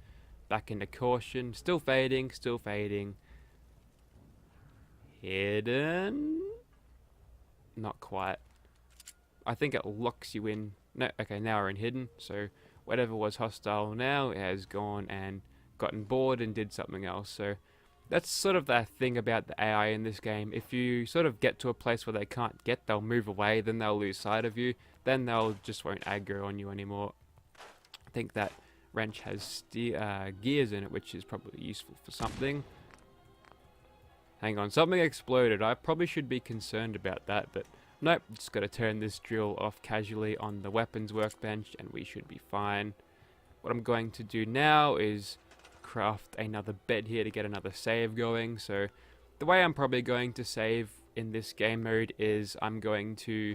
Back into caution. Still fading, still fading. Hidden? Not quite. I think it locks you in. No, okay, now we're in hidden. So whatever was hostile now has gone and gotten bored and did something else. So that's sort of the thing about the AI in this game. If you sort of get to a place where they can't get, they'll move away, then they'll lose sight of you, then they'll just won't aggro on you anymore. I think that wrench has gears in it, which is probably useful for something. Hang on, something exploded. I probably should be concerned about that, but nope, just got to turn this drill off casually on the weapons workbench and we should be fine. What I'm going to do now is craft another bed here to get another save going. So the way I'm probably going to save in this game mode is I'm going to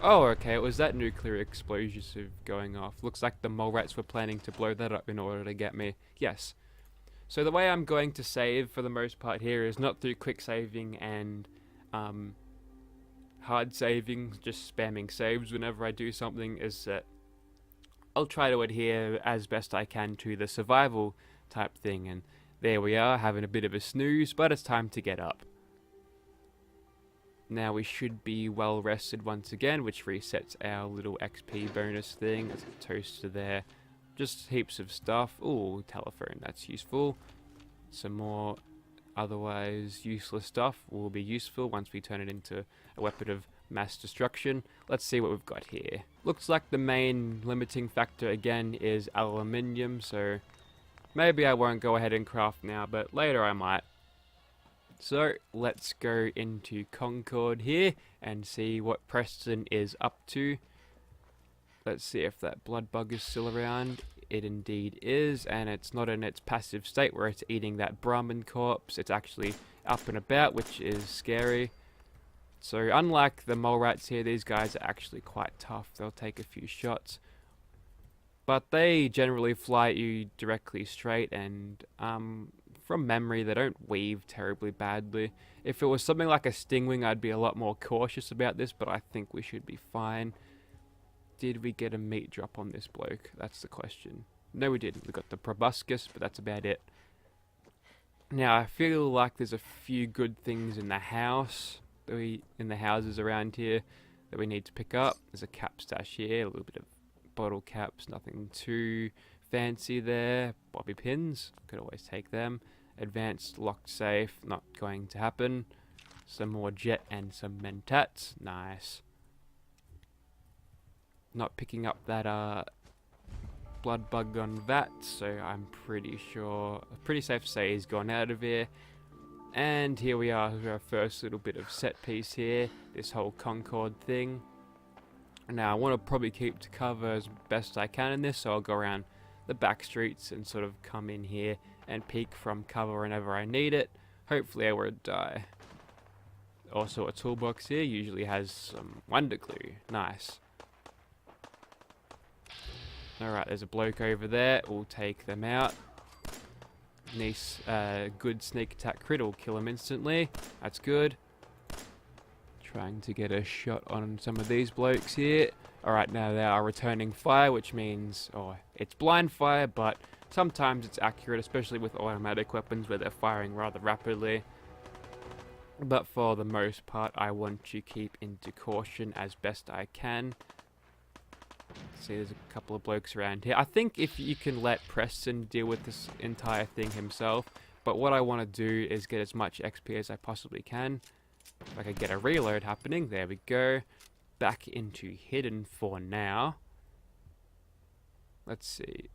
Oh, okay, it was that nuclear explosive going off. Looks like the mole rats were planning to blow that up in order to get me. Yes. So the way I'm going to save for the most part here is not through quick saving and hard saving, just spamming saves whenever I do something, is that I'll try to adhere as best I can to the survival type thing. And there we are, having a bit of a snooze, but it's time to get up. Now we should be well rested once again, which resets our little XP bonus thing. There's a toaster there. Just heaps of stuff. Ooh, telephone, that's useful. Some more otherwise useless stuff will be useful once we turn it into a weapon of mass destruction. Let's see what we've got here. Looks like the main limiting factor again is aluminium, so maybe I won't go ahead and craft now, but later I might. So let's go into Concord here and see what Preston is up to. Let's see if that blood bug is still around. It indeed is, and it's not in its passive state where it's eating that Brahmin corpse. It's actually up and about, which is scary. So unlike the mole rats here, these guys are actually quite tough. They'll take a few shots, but they generally fly at you directly straight, and from memory, they don't weave terribly badly. If it was something like a stingwing, I'd be a lot more cautious about this, but I think we should be fine. Did we get a meat drop on this bloke? That's the question. No, we didn't. We got the proboscis, but that's about it. Now, I feel like there's a few good things in the house, in the houses around here, that we need to pick up. There's a cap stash here, a little bit of bottle caps, nothing too fancy there. Bobby pins, could always take them. Advanced locked safe, not going to happen. Some more jet and some mentats, nice. Not picking up that blood bug on that, so I'm pretty safe to say he's gone out of here. And here we are with our first little bit of set piece here, this whole Concord thing. Now I want to probably keep to cover as best I can in this, so I'll go around the back streets and sort of come in here and peek from cover whenever I need it. Hopefully I won't die. Also a toolbox here usually has some wonder glue, nice. Alright, there's a bloke over there, we'll take them out. Nice, good sneak attack crit will kill him instantly, that's good. Trying to get a shot on some of these blokes here. Alright, now they are returning fire, which means, it's blind fire, but sometimes it's accurate, especially with automatic weapons where they're firing rather rapidly. But for the most part, I want to keep into caution as best I can. See, there's a couple of blokes around here. I think if you can let Preston deal with this entire thing himself, but what I want to do is get as much XP as I possibly can. If I could get a reload happening, there we go. Back into hidden for now. Let's see.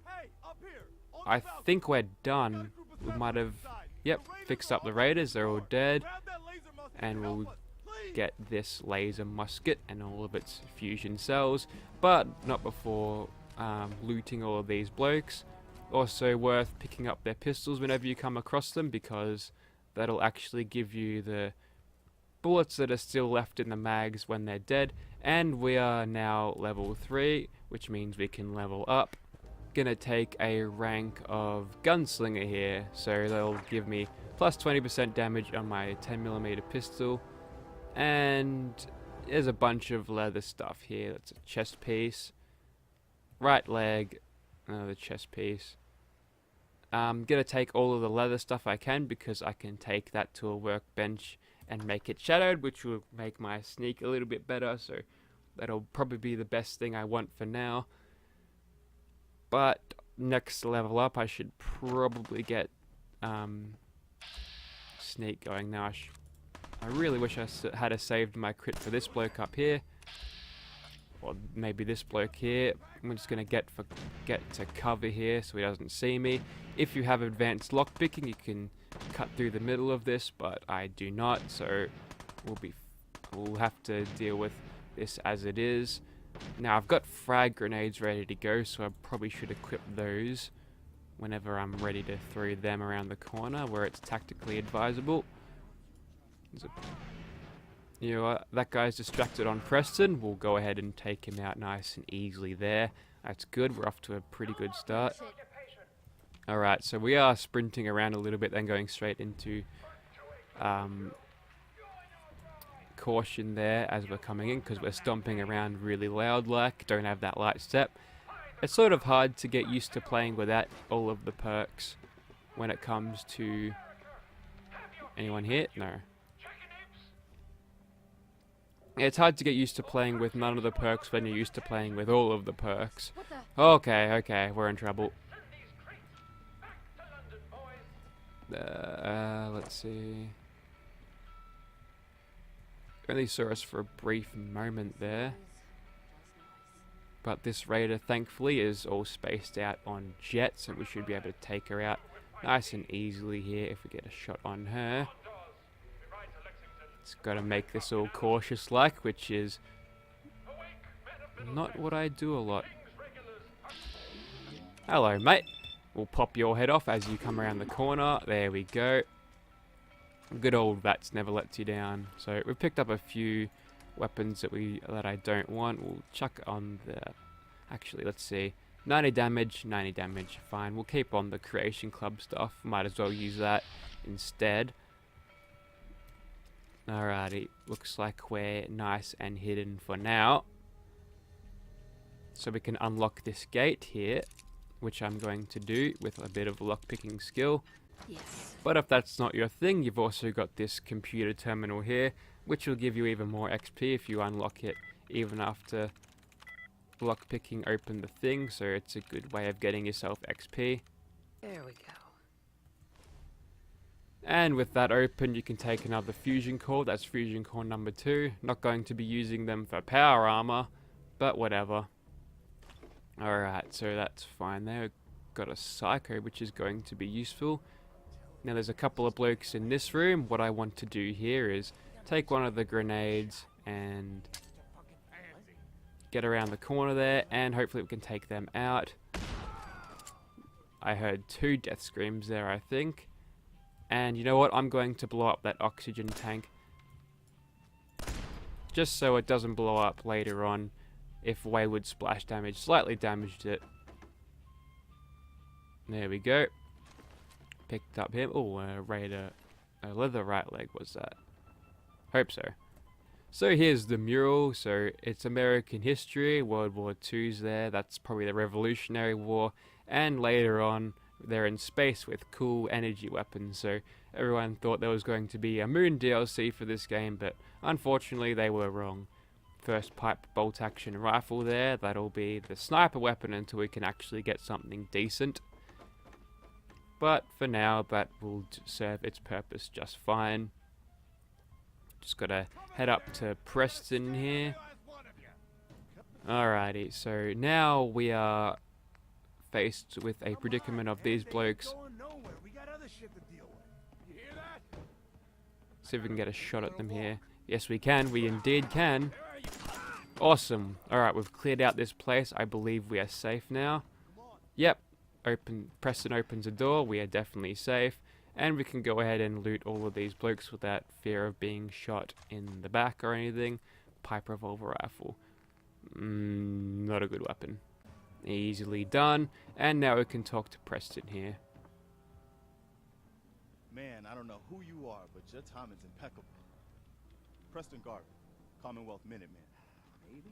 Hey, up here, on the Oh, I balcony. think we're Got a done. group of We might have, inside. yep, The raiders fixed are up the on raiders. They're all floor. dead. Grab that laser musket And help we'll us, please. get this laser musket and all of its fusion cells, but not before looting all of these blokes. Also worth picking up their pistols whenever you come across them, because that'll actually give you the bullets that are still left in the mags when they're dead. And we are now level 3, which means we can level up. Gonna take a rank of gunslinger here, so they'll give me plus 20% damage on my 10mm pistol. And there's a bunch of leather stuff here. That's a chest piece, right leg, another chest piece. I'm gonna take all of the leather stuff I can, because I can take that to a workbench and make it shadowed, which will make my sneak a little bit better, so that'll probably be the best thing I want for now. But next level up, I should probably get sneak going now. I really wish I had saved my crit for this bloke up here, or maybe this bloke here. I'm just gonna get to cover here so he doesn't see me. If you have advanced lockpicking, you can cut through the middle of this, but I do not, so we'll have to deal with this as it is. Now I've got frag grenades ready to go, so I probably should equip those whenever I'm ready to throw them around the corner where it's tactically advisable. You know what? That guy's distracted on Preston. We'll go ahead and take him out nice and easily there. That's good. We're off to a pretty good start. Alright, so we are sprinting around a little bit, then going straight into caution there as we're coming in, because we're stomping around really loud like, don't have that light step. It's sort of hard to get used to playing without all of the perks when it comes to... Anyone here? No. Yeah, it's hard to get used to playing with none of the perks when you're used to playing with all of the perks. Okay, okay, we're in trouble. Let's see. Only saw us for a brief moment there. But this raider, thankfully, is all spaced out on jets, and we should be able to take her out nice and easily here if we get a shot on her. It's got to make this all cautious-like, which is not what I do a lot. Hello, mate. We'll pop your head off as you come around the corner. There we go. Good old Vats never lets you down. So we've picked up a few weapons that I don't want. We'll chuck on the... Actually, let's see. 90 damage, 90 damage. Fine. We'll keep on the Creation Club stuff. Might as well use that instead. Alrighty. Looks like we're nice and hidden for now. So we can unlock this gate here, which I'm going to do with a bit of lockpicking skill. Yes. But if that's not your thing, you've also got this computer terminal here, which will give you even more XP if you unlock it even after lockpicking open the thing, so it's a good way of getting yourself XP. There we go. And with that open, you can take another fusion core. That's fusion core number 2. Not going to be using them for power armor, but whatever. Alright, so that's fine there. Got a psycho, which is going to be useful. Now there's a couple of blokes in this room. What I want to do here is take one of the grenades and get around the corner there, and hopefully we can take them out. I heard 2 death screams there, I think. And you know what? I'm going to blow up that oxygen tank, just so it doesn't blow up later on if wayward splash damage slightly damaged it. There we go. Picked up him. Oh, a raider. A leather right leg was that. Hope so. So here's the mural. So it's American history. World War II's there. That's probably the Revolutionary War. And later on, they're in space with cool energy weapons. So everyone thought there was going to be a moon DLC for this game, but unfortunately they were wrong. First pipe bolt action rifle there. That'll be the sniper weapon until we can actually get something decent. But for now, that will serve its purpose just fine. Just gotta head up to Preston here. Alrighty, so now we are faced with a predicament of these blokes. See if we can get a shot at them here. Yes, we can. We indeed can. Awesome. Alright, we've cleared out this place. I believe we are safe now. Yep. Preston opens a door. We are definitely safe. And we can go ahead and loot all of these blokes without fear of being shot in the back or anything. Pipe revolver rifle. Not a good weapon. Easily done. And now we can talk to Preston here. Man, I don't know who you are, but your timing's impeccable. Preston Garvey, Commonwealth Minuteman. Maybe?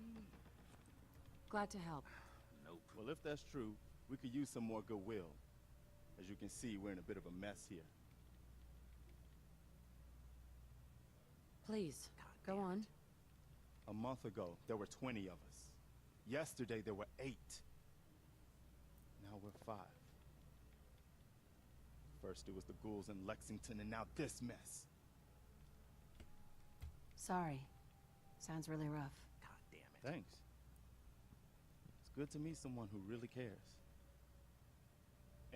Glad to help. Nope. Well, if that's true, we could use some more goodwill. As you can see, we're in a bit of a mess here. Please, go on. A month ago, there were 20 of us. Yesterday, there were 8. Now we're 5. First, it was the ghouls in Lexington, and now this mess. Sorry. Sounds really rough. God damn it. Thanks. It's good to meet someone who really cares.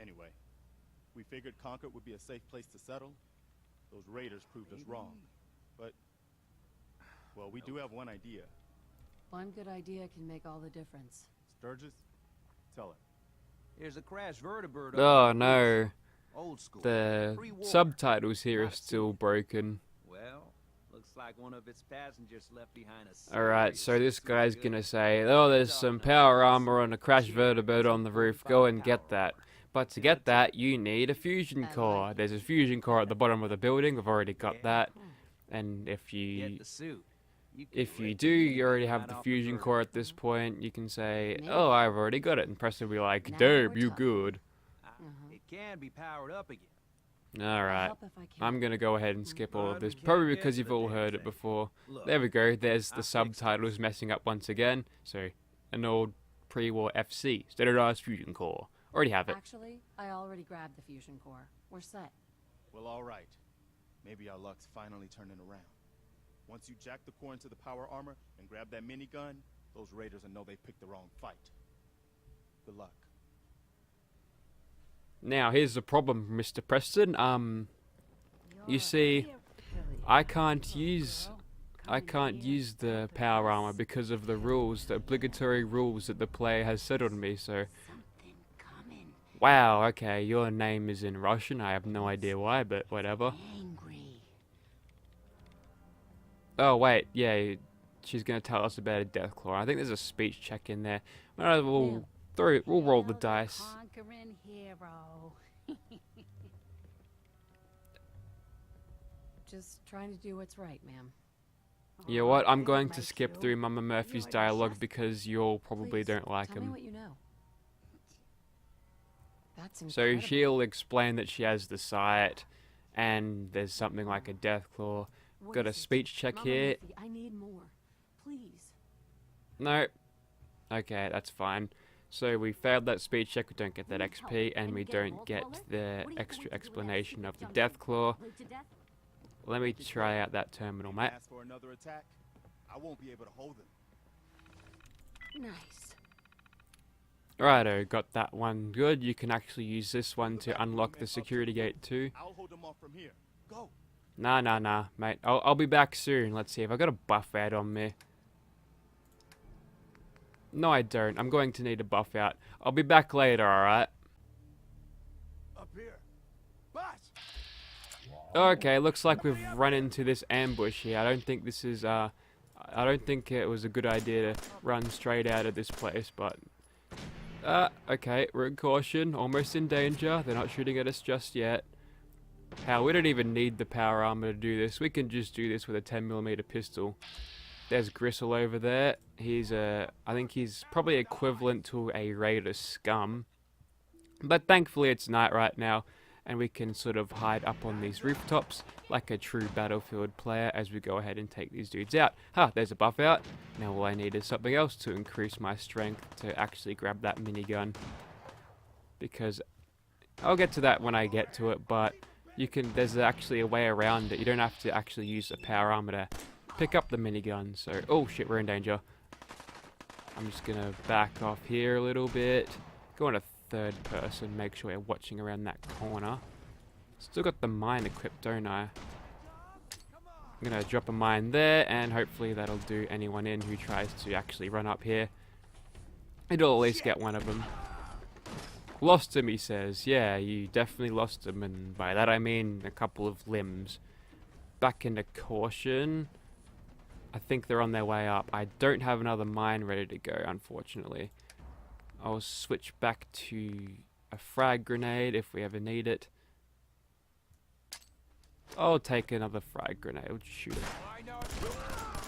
Anyway, we figured Concord would be a safe place to settle. Those raiders proved us wrong. But, well, we do have one idea. One good idea can make all the difference. Sturgis, tell her. There's a crashed vertibird. Oh no. Old school. The Pre-war. subtitles here are still broken. Well, looks like one of its passengers left behind a Alright, so this serious guy's good. gonna say, oh, there's some power armor on a crash vertibird on the roof, go and get that. But to get that, you need a fusion core. There's a fusion core at the bottom of the building, we've already got that. And if Get you the suit. You can if you rip do, the you already right have the off fusion bird. core at this point, you can say, Maybe. oh, I've already got it. And Preston will be like, Now damn, we're you talking. good. It can be powered up again. I'll Alright, help if I can. I'm gonna go ahead and skip all of this, We can't probably get because to you've the all damn heard it thing. before. Look, There we go, there's I the fixed subtitles messing up once again. So, an old pre-war FC, standardized fusion core. Already have it. Actually, I already grabbed the fusion core. We're set. Well, all right. Maybe our luck's finally turning around. Once you jack the core into the power armor and grab that minigun, those raiders will know they picked the wrong fight. Good luck. Now, here's the problem, Mr. Preston. You see, I can't use the power armor because of the rules, the obligatory rules that the player has set on me. So, Something coming. wow, okay, your name is in Russian. I have no idea why, but whatever. Angry. Oh wait, yeah, she's gonna tell us about a death claw. I think there's a speech check in there. We'll roll the dice. Conquering hero. Just trying to do what's right, ma'am. You know what? I'm going to skip through Mama Murphy's dialogue because you all probably Please, don't like tell me him. what you know. That's So incredible. she'll explain that she has the sight, and there's something like a death claw. What Got a is it? speech check Mama here. Murphy, I need more. Please. No. Okay, that's fine. So we failed that speech check, we don't get that XP, and we don't get the extra explanation of the death claw. Let me try out that terminal, mate. Ask for another attack, I won't be able to hold them. Nice. Righto, got that one good. You can actually use this one to unlock the security gate too. I'll hold them off from here. Go. Nah, mate. I'll be back soon. Let's see if I got a buff out on me. No, I don't. I'm going to need a buff out. I'll be back later, alright? Up here. Boss! Okay, looks like we've run into this ambush here. I don't think this is, I don't think it was a good idea to run straight out of this place, but... okay, we're in caution. Almost in danger. They're not shooting at us just yet. Hell, we don't even need the power armor to do this. We can just do this with a 10mm pistol. There's Gristle over there. He's I think he's probably equivalent to a Raider scum. But thankfully it's night right now, and we can sort of hide up on these rooftops like a true Battlefield player as we go ahead and take these dudes out. There's a buff out. Now all I need is something else to increase my strength to actually grab that minigun. Because I'll get to that when I get to it, but there's actually a way around it. You don't have to actually use the power armor to pick up the minigun. So, oh shit, we're in danger. I'm just gonna back off here a little bit. Go on a third person, make sure you're watching around that corner. Still got the mine equipped, don't I? I'm gonna drop a mine there, and hopefully that'll do anyone in who tries to actually run up here. It'll at least get one of them. Lost him, he says. Yeah, you definitely lost him, and by that I mean a couple of limbs. Back into caution. I think they're on their way up. I don't have another mine ready to go, unfortunately. I'll switch back to a frag grenade if we ever need it. I'll take another frag grenade. I'll just shoot it.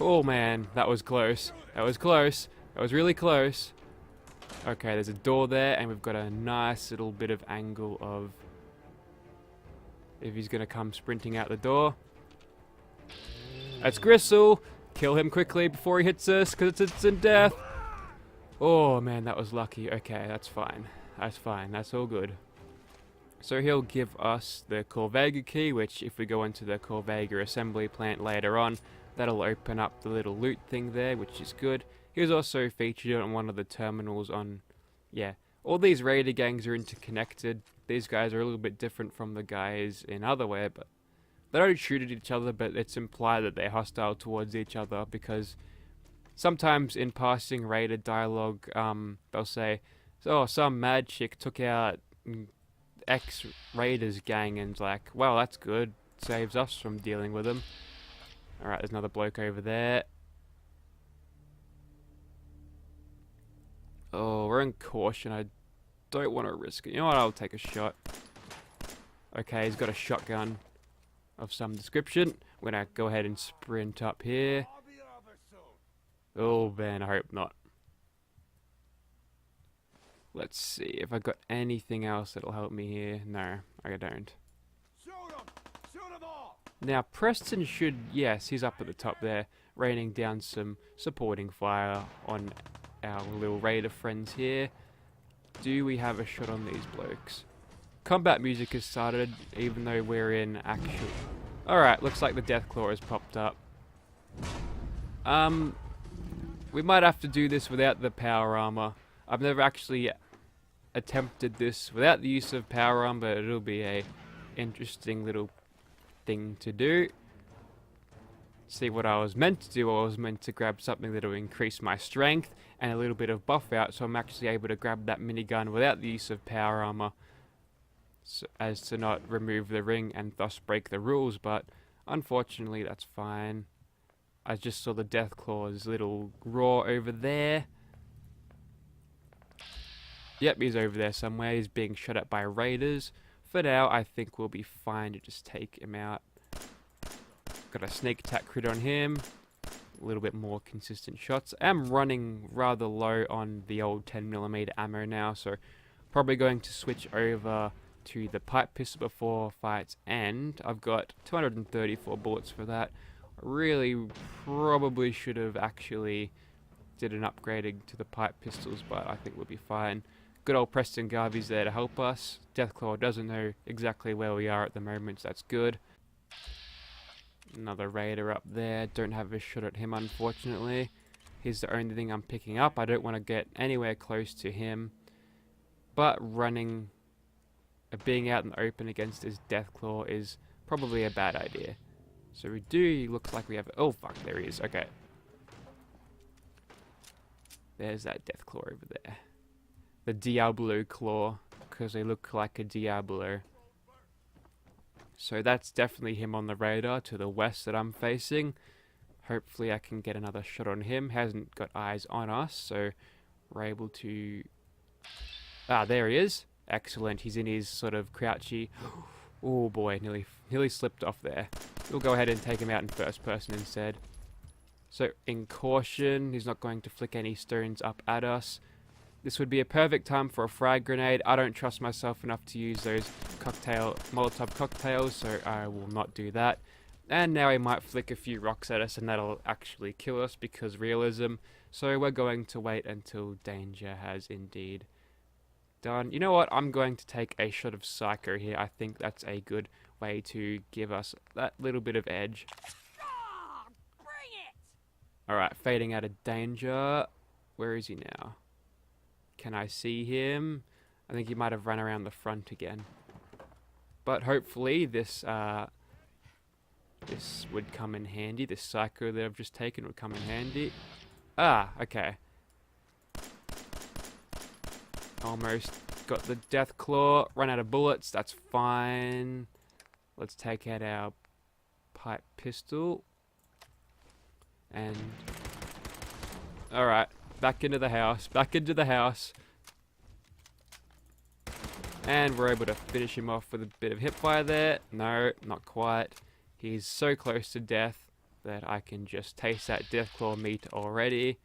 Oh man, that was close. That was close. That was really close. Okay, there's a door there, and we've got a nice little bit of angle of if he's gonna come sprinting out the door. That's Gristle. Kill him quickly before he hits us, because it's instant death. Oh man, that was lucky. Okay, that's fine. That's fine. That's all good. So he'll give us the Corvega key, which if we go into the Corvega assembly plant later on, that'll open up the little loot thing there, which is good. He was also featured on one of the terminals on... Yeah, all these raider gangs are interconnected. These guys are a little bit different from the guys in Otherwhere, but they don't shoot at each other, but it's implied that they're hostile towards each other, because sometimes in passing raider dialogue, they'll say, oh, some mad chick took out ex-raiders gang, and it's like, well, that's good. Saves us from dealing with them. Alright, there's another bloke over there. Oh, we're in caution. I don't want to risk it. You know what? I'll take a shot. Okay, he's got a shotgun of some description. We're gonna go ahead and sprint up here. Oh man, I hope not. Let's see if I got anything else that'll help me here. No, I don't. Now Preston should, yes, he's up at the top there, raining down some supporting fire on our little raider friends here. Do we have a shot on these blokes? Combat music has started, even though we're in action. Alright, looks like the Deathclaw has popped up. We might have to do this without the power armor. I've never actually attempted this without the use of power armor, but it'll be a interesting little thing to do. See what I was meant to do. I was meant to grab something that will increase my strength and a little bit of buff out, so I'm actually able to grab that minigun without the use of power armor, so as to not remove the ring and thus break the rules, but unfortunately that's fine. I just saw the Deathclaw's little roar over there. Yep, he's over there somewhere. He's being shot at by raiders. For now, I think we'll be fine to just take him out. Got a sneak attack crit on him. A little bit more consistent shots. I'm running rather low on the old 10mm ammo now, so probably going to switch over to the pipe pistol before fights end. I've got 234 bullets for that. Really probably should have actually did an upgrading to the pipe pistols, but I think we'll be fine. Good old Preston Garvey's there to help us. Deathclaw doesn't know exactly where we are at the moment, so that's good. Another raider up there. Don't have a shot at him, unfortunately. He's the only thing I'm picking up. I don't want to get anywhere close to him. But running, being out in the open against his Deathclaw is probably a bad idea. So we do, looks like we have, oh fuck, there he is, okay. There's that Deathclaw over there. The Diablo claw, because they look like a Diablo. So that's definitely him on the radar to the west that I'm facing. Hopefully I can get another shot on him. Hasn't got eyes on us, so we're able to... Ah, there he is. Excellent, he's in his sort of crouchy... Oh boy, nearly slipped off there. We'll go ahead and take him out in first person instead. So, in caution, he's not going to flick any stones up at us. This would be a perfect time for a frag grenade. I don't trust myself enough to use those Molotov cocktails, so I will not do that. And now he might flick a few rocks at us and that'll actually kill us because realism. So we're going to wait until danger has indeed done. You know what? I'm going to take a shot of Psycho here. I think that's a good way to give us that little bit of edge. Alright, fading out of danger. Where is he now? Can I see him? I think he might have run around the front again. But hopefully this this would come in handy. This Psycho that I've just taken would come in handy. Ah, okay. Almost got the Deathclaw. Run out of bullets. That's fine. Let's take out our pipe pistol. And... Alright. Back into the house. Back into the house. And we're able to finish him off with a bit of hipfire there. No, not quite. He's so close to death that I can just taste that Deathclaw meat already.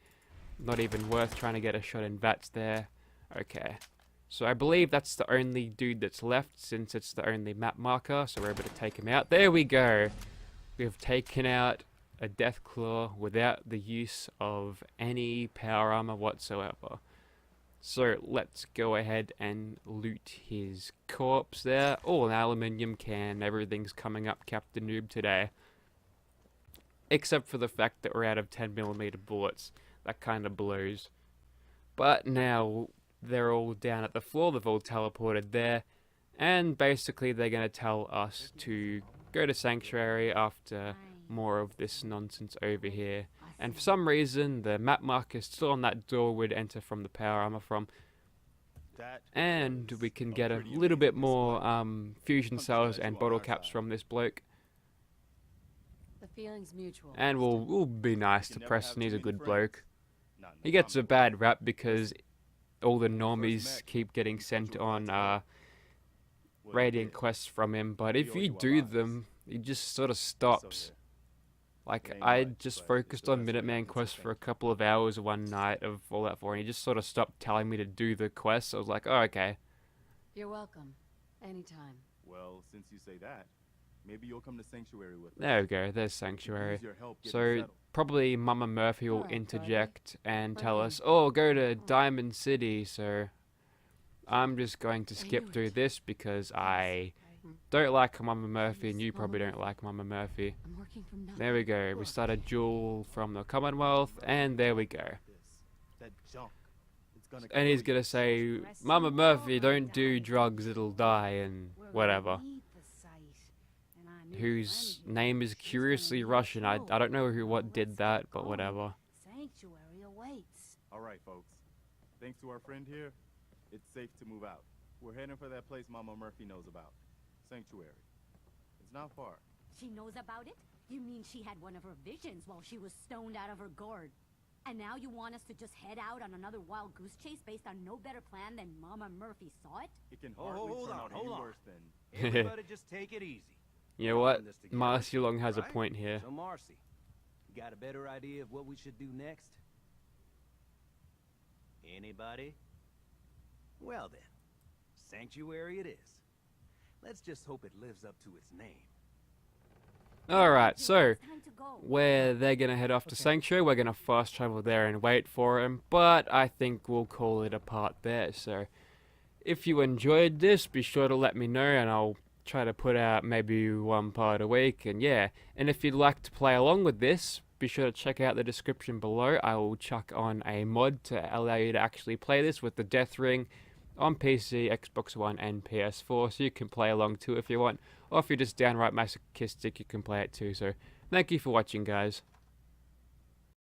Not even worth trying to get a shot in VATS there. Okay. So I believe that's the only dude that's left since it's the only map marker. So we're able to take him out. There we go. We've taken out a Deathclaw without the use of any power armor whatsoever. So let's go ahead and loot his corpse there. Oh, an aluminium can. Everything's coming up Captain Noob today. Except for the fact that we're out of 10mm bullets. That kind of blows. But now they're all down at the floor. They've all teleported there. And basically they're going to tell us to go to Sanctuary after more of this nonsense over here. And for some reason, the map marker still on that door would enter from the power armor from. And we can get a little bit more fusion cells and bottle caps from this bloke. Feelings mutual. And we'll be nice You to can never Preston. have He's too a many good friends. bloke. Not in He the gets a comic bad book. rap because all the When we first normies met, keep getting you said sent you were on Danse. Well, you radiant did. quests from him, but We if owe you you our do lives. them, he just sort of So, stops. yeah, Like, it ain't I much, just but it's focused the on best way I Minuteman can say quests for a thank you. couple of hours one night of Fallout 4, and he just sort of stopped telling me to do the quests. I was like, oh, okay. You're welcome. Anytime. Well, since you say that, maybe you'll come to Sanctuary with us. There we go, there's We could Sanctuary. use your help getting So, settled. probably Mama Murphy will Alright, interject and Plug tell in. us, oh, go to Diamond City, so I'm just going to I skip knew through it. this because I Hmm. don't like Mama Murphy, and you Mama probably don't Murphy. like Mama Murphy. I'm working from nothing. There we go, we start a duel from the Commonwealth, and there we go. That junk. It's gonna And he's kill you. gonna say, Mama Murphy, don't do drugs, it'll die, and whatever. Whose name is curiously Russian. I don't know what did that, but whatever. Sanctuary awaits. All right, folks. Thanks to our friend here, it's safe to move out. We're heading for that place Mama Murphy knows about. Sanctuary. It's not far. She knows about it? You mean she had one of her visions while she was stoned out of her gourd? And now you want us to just head out on another wild goose chase based on no better plan than Mama Murphy saw it? It can Oh, hardly hold turn on, out hold any on. worse than... Everybody just take it easy. You know We're what? in this together, Marcy Long has a right? point here. So Marcy, you got a better idea of what we should do next? Anybody? Well then, Sanctuary it is. Let's just hope it lives up to its name. Alright, so, It's time to go. where they're gonna head off to Sanctuary, we're gonna fast travel there and wait for him, but I think we'll call it a part there, so if you enjoyed this, be sure to let me know and I'll try to put out maybe one part a week, and yeah, and if you'd like to play along with this, be sure to check out the description below. I will chuck on a mod to allow you to actually play this with the Death Ring on PC, Xbox One and PS4, so you can play along too if you want, or if you're just downright masochistic, you can play it too, so thank you for watching, guys.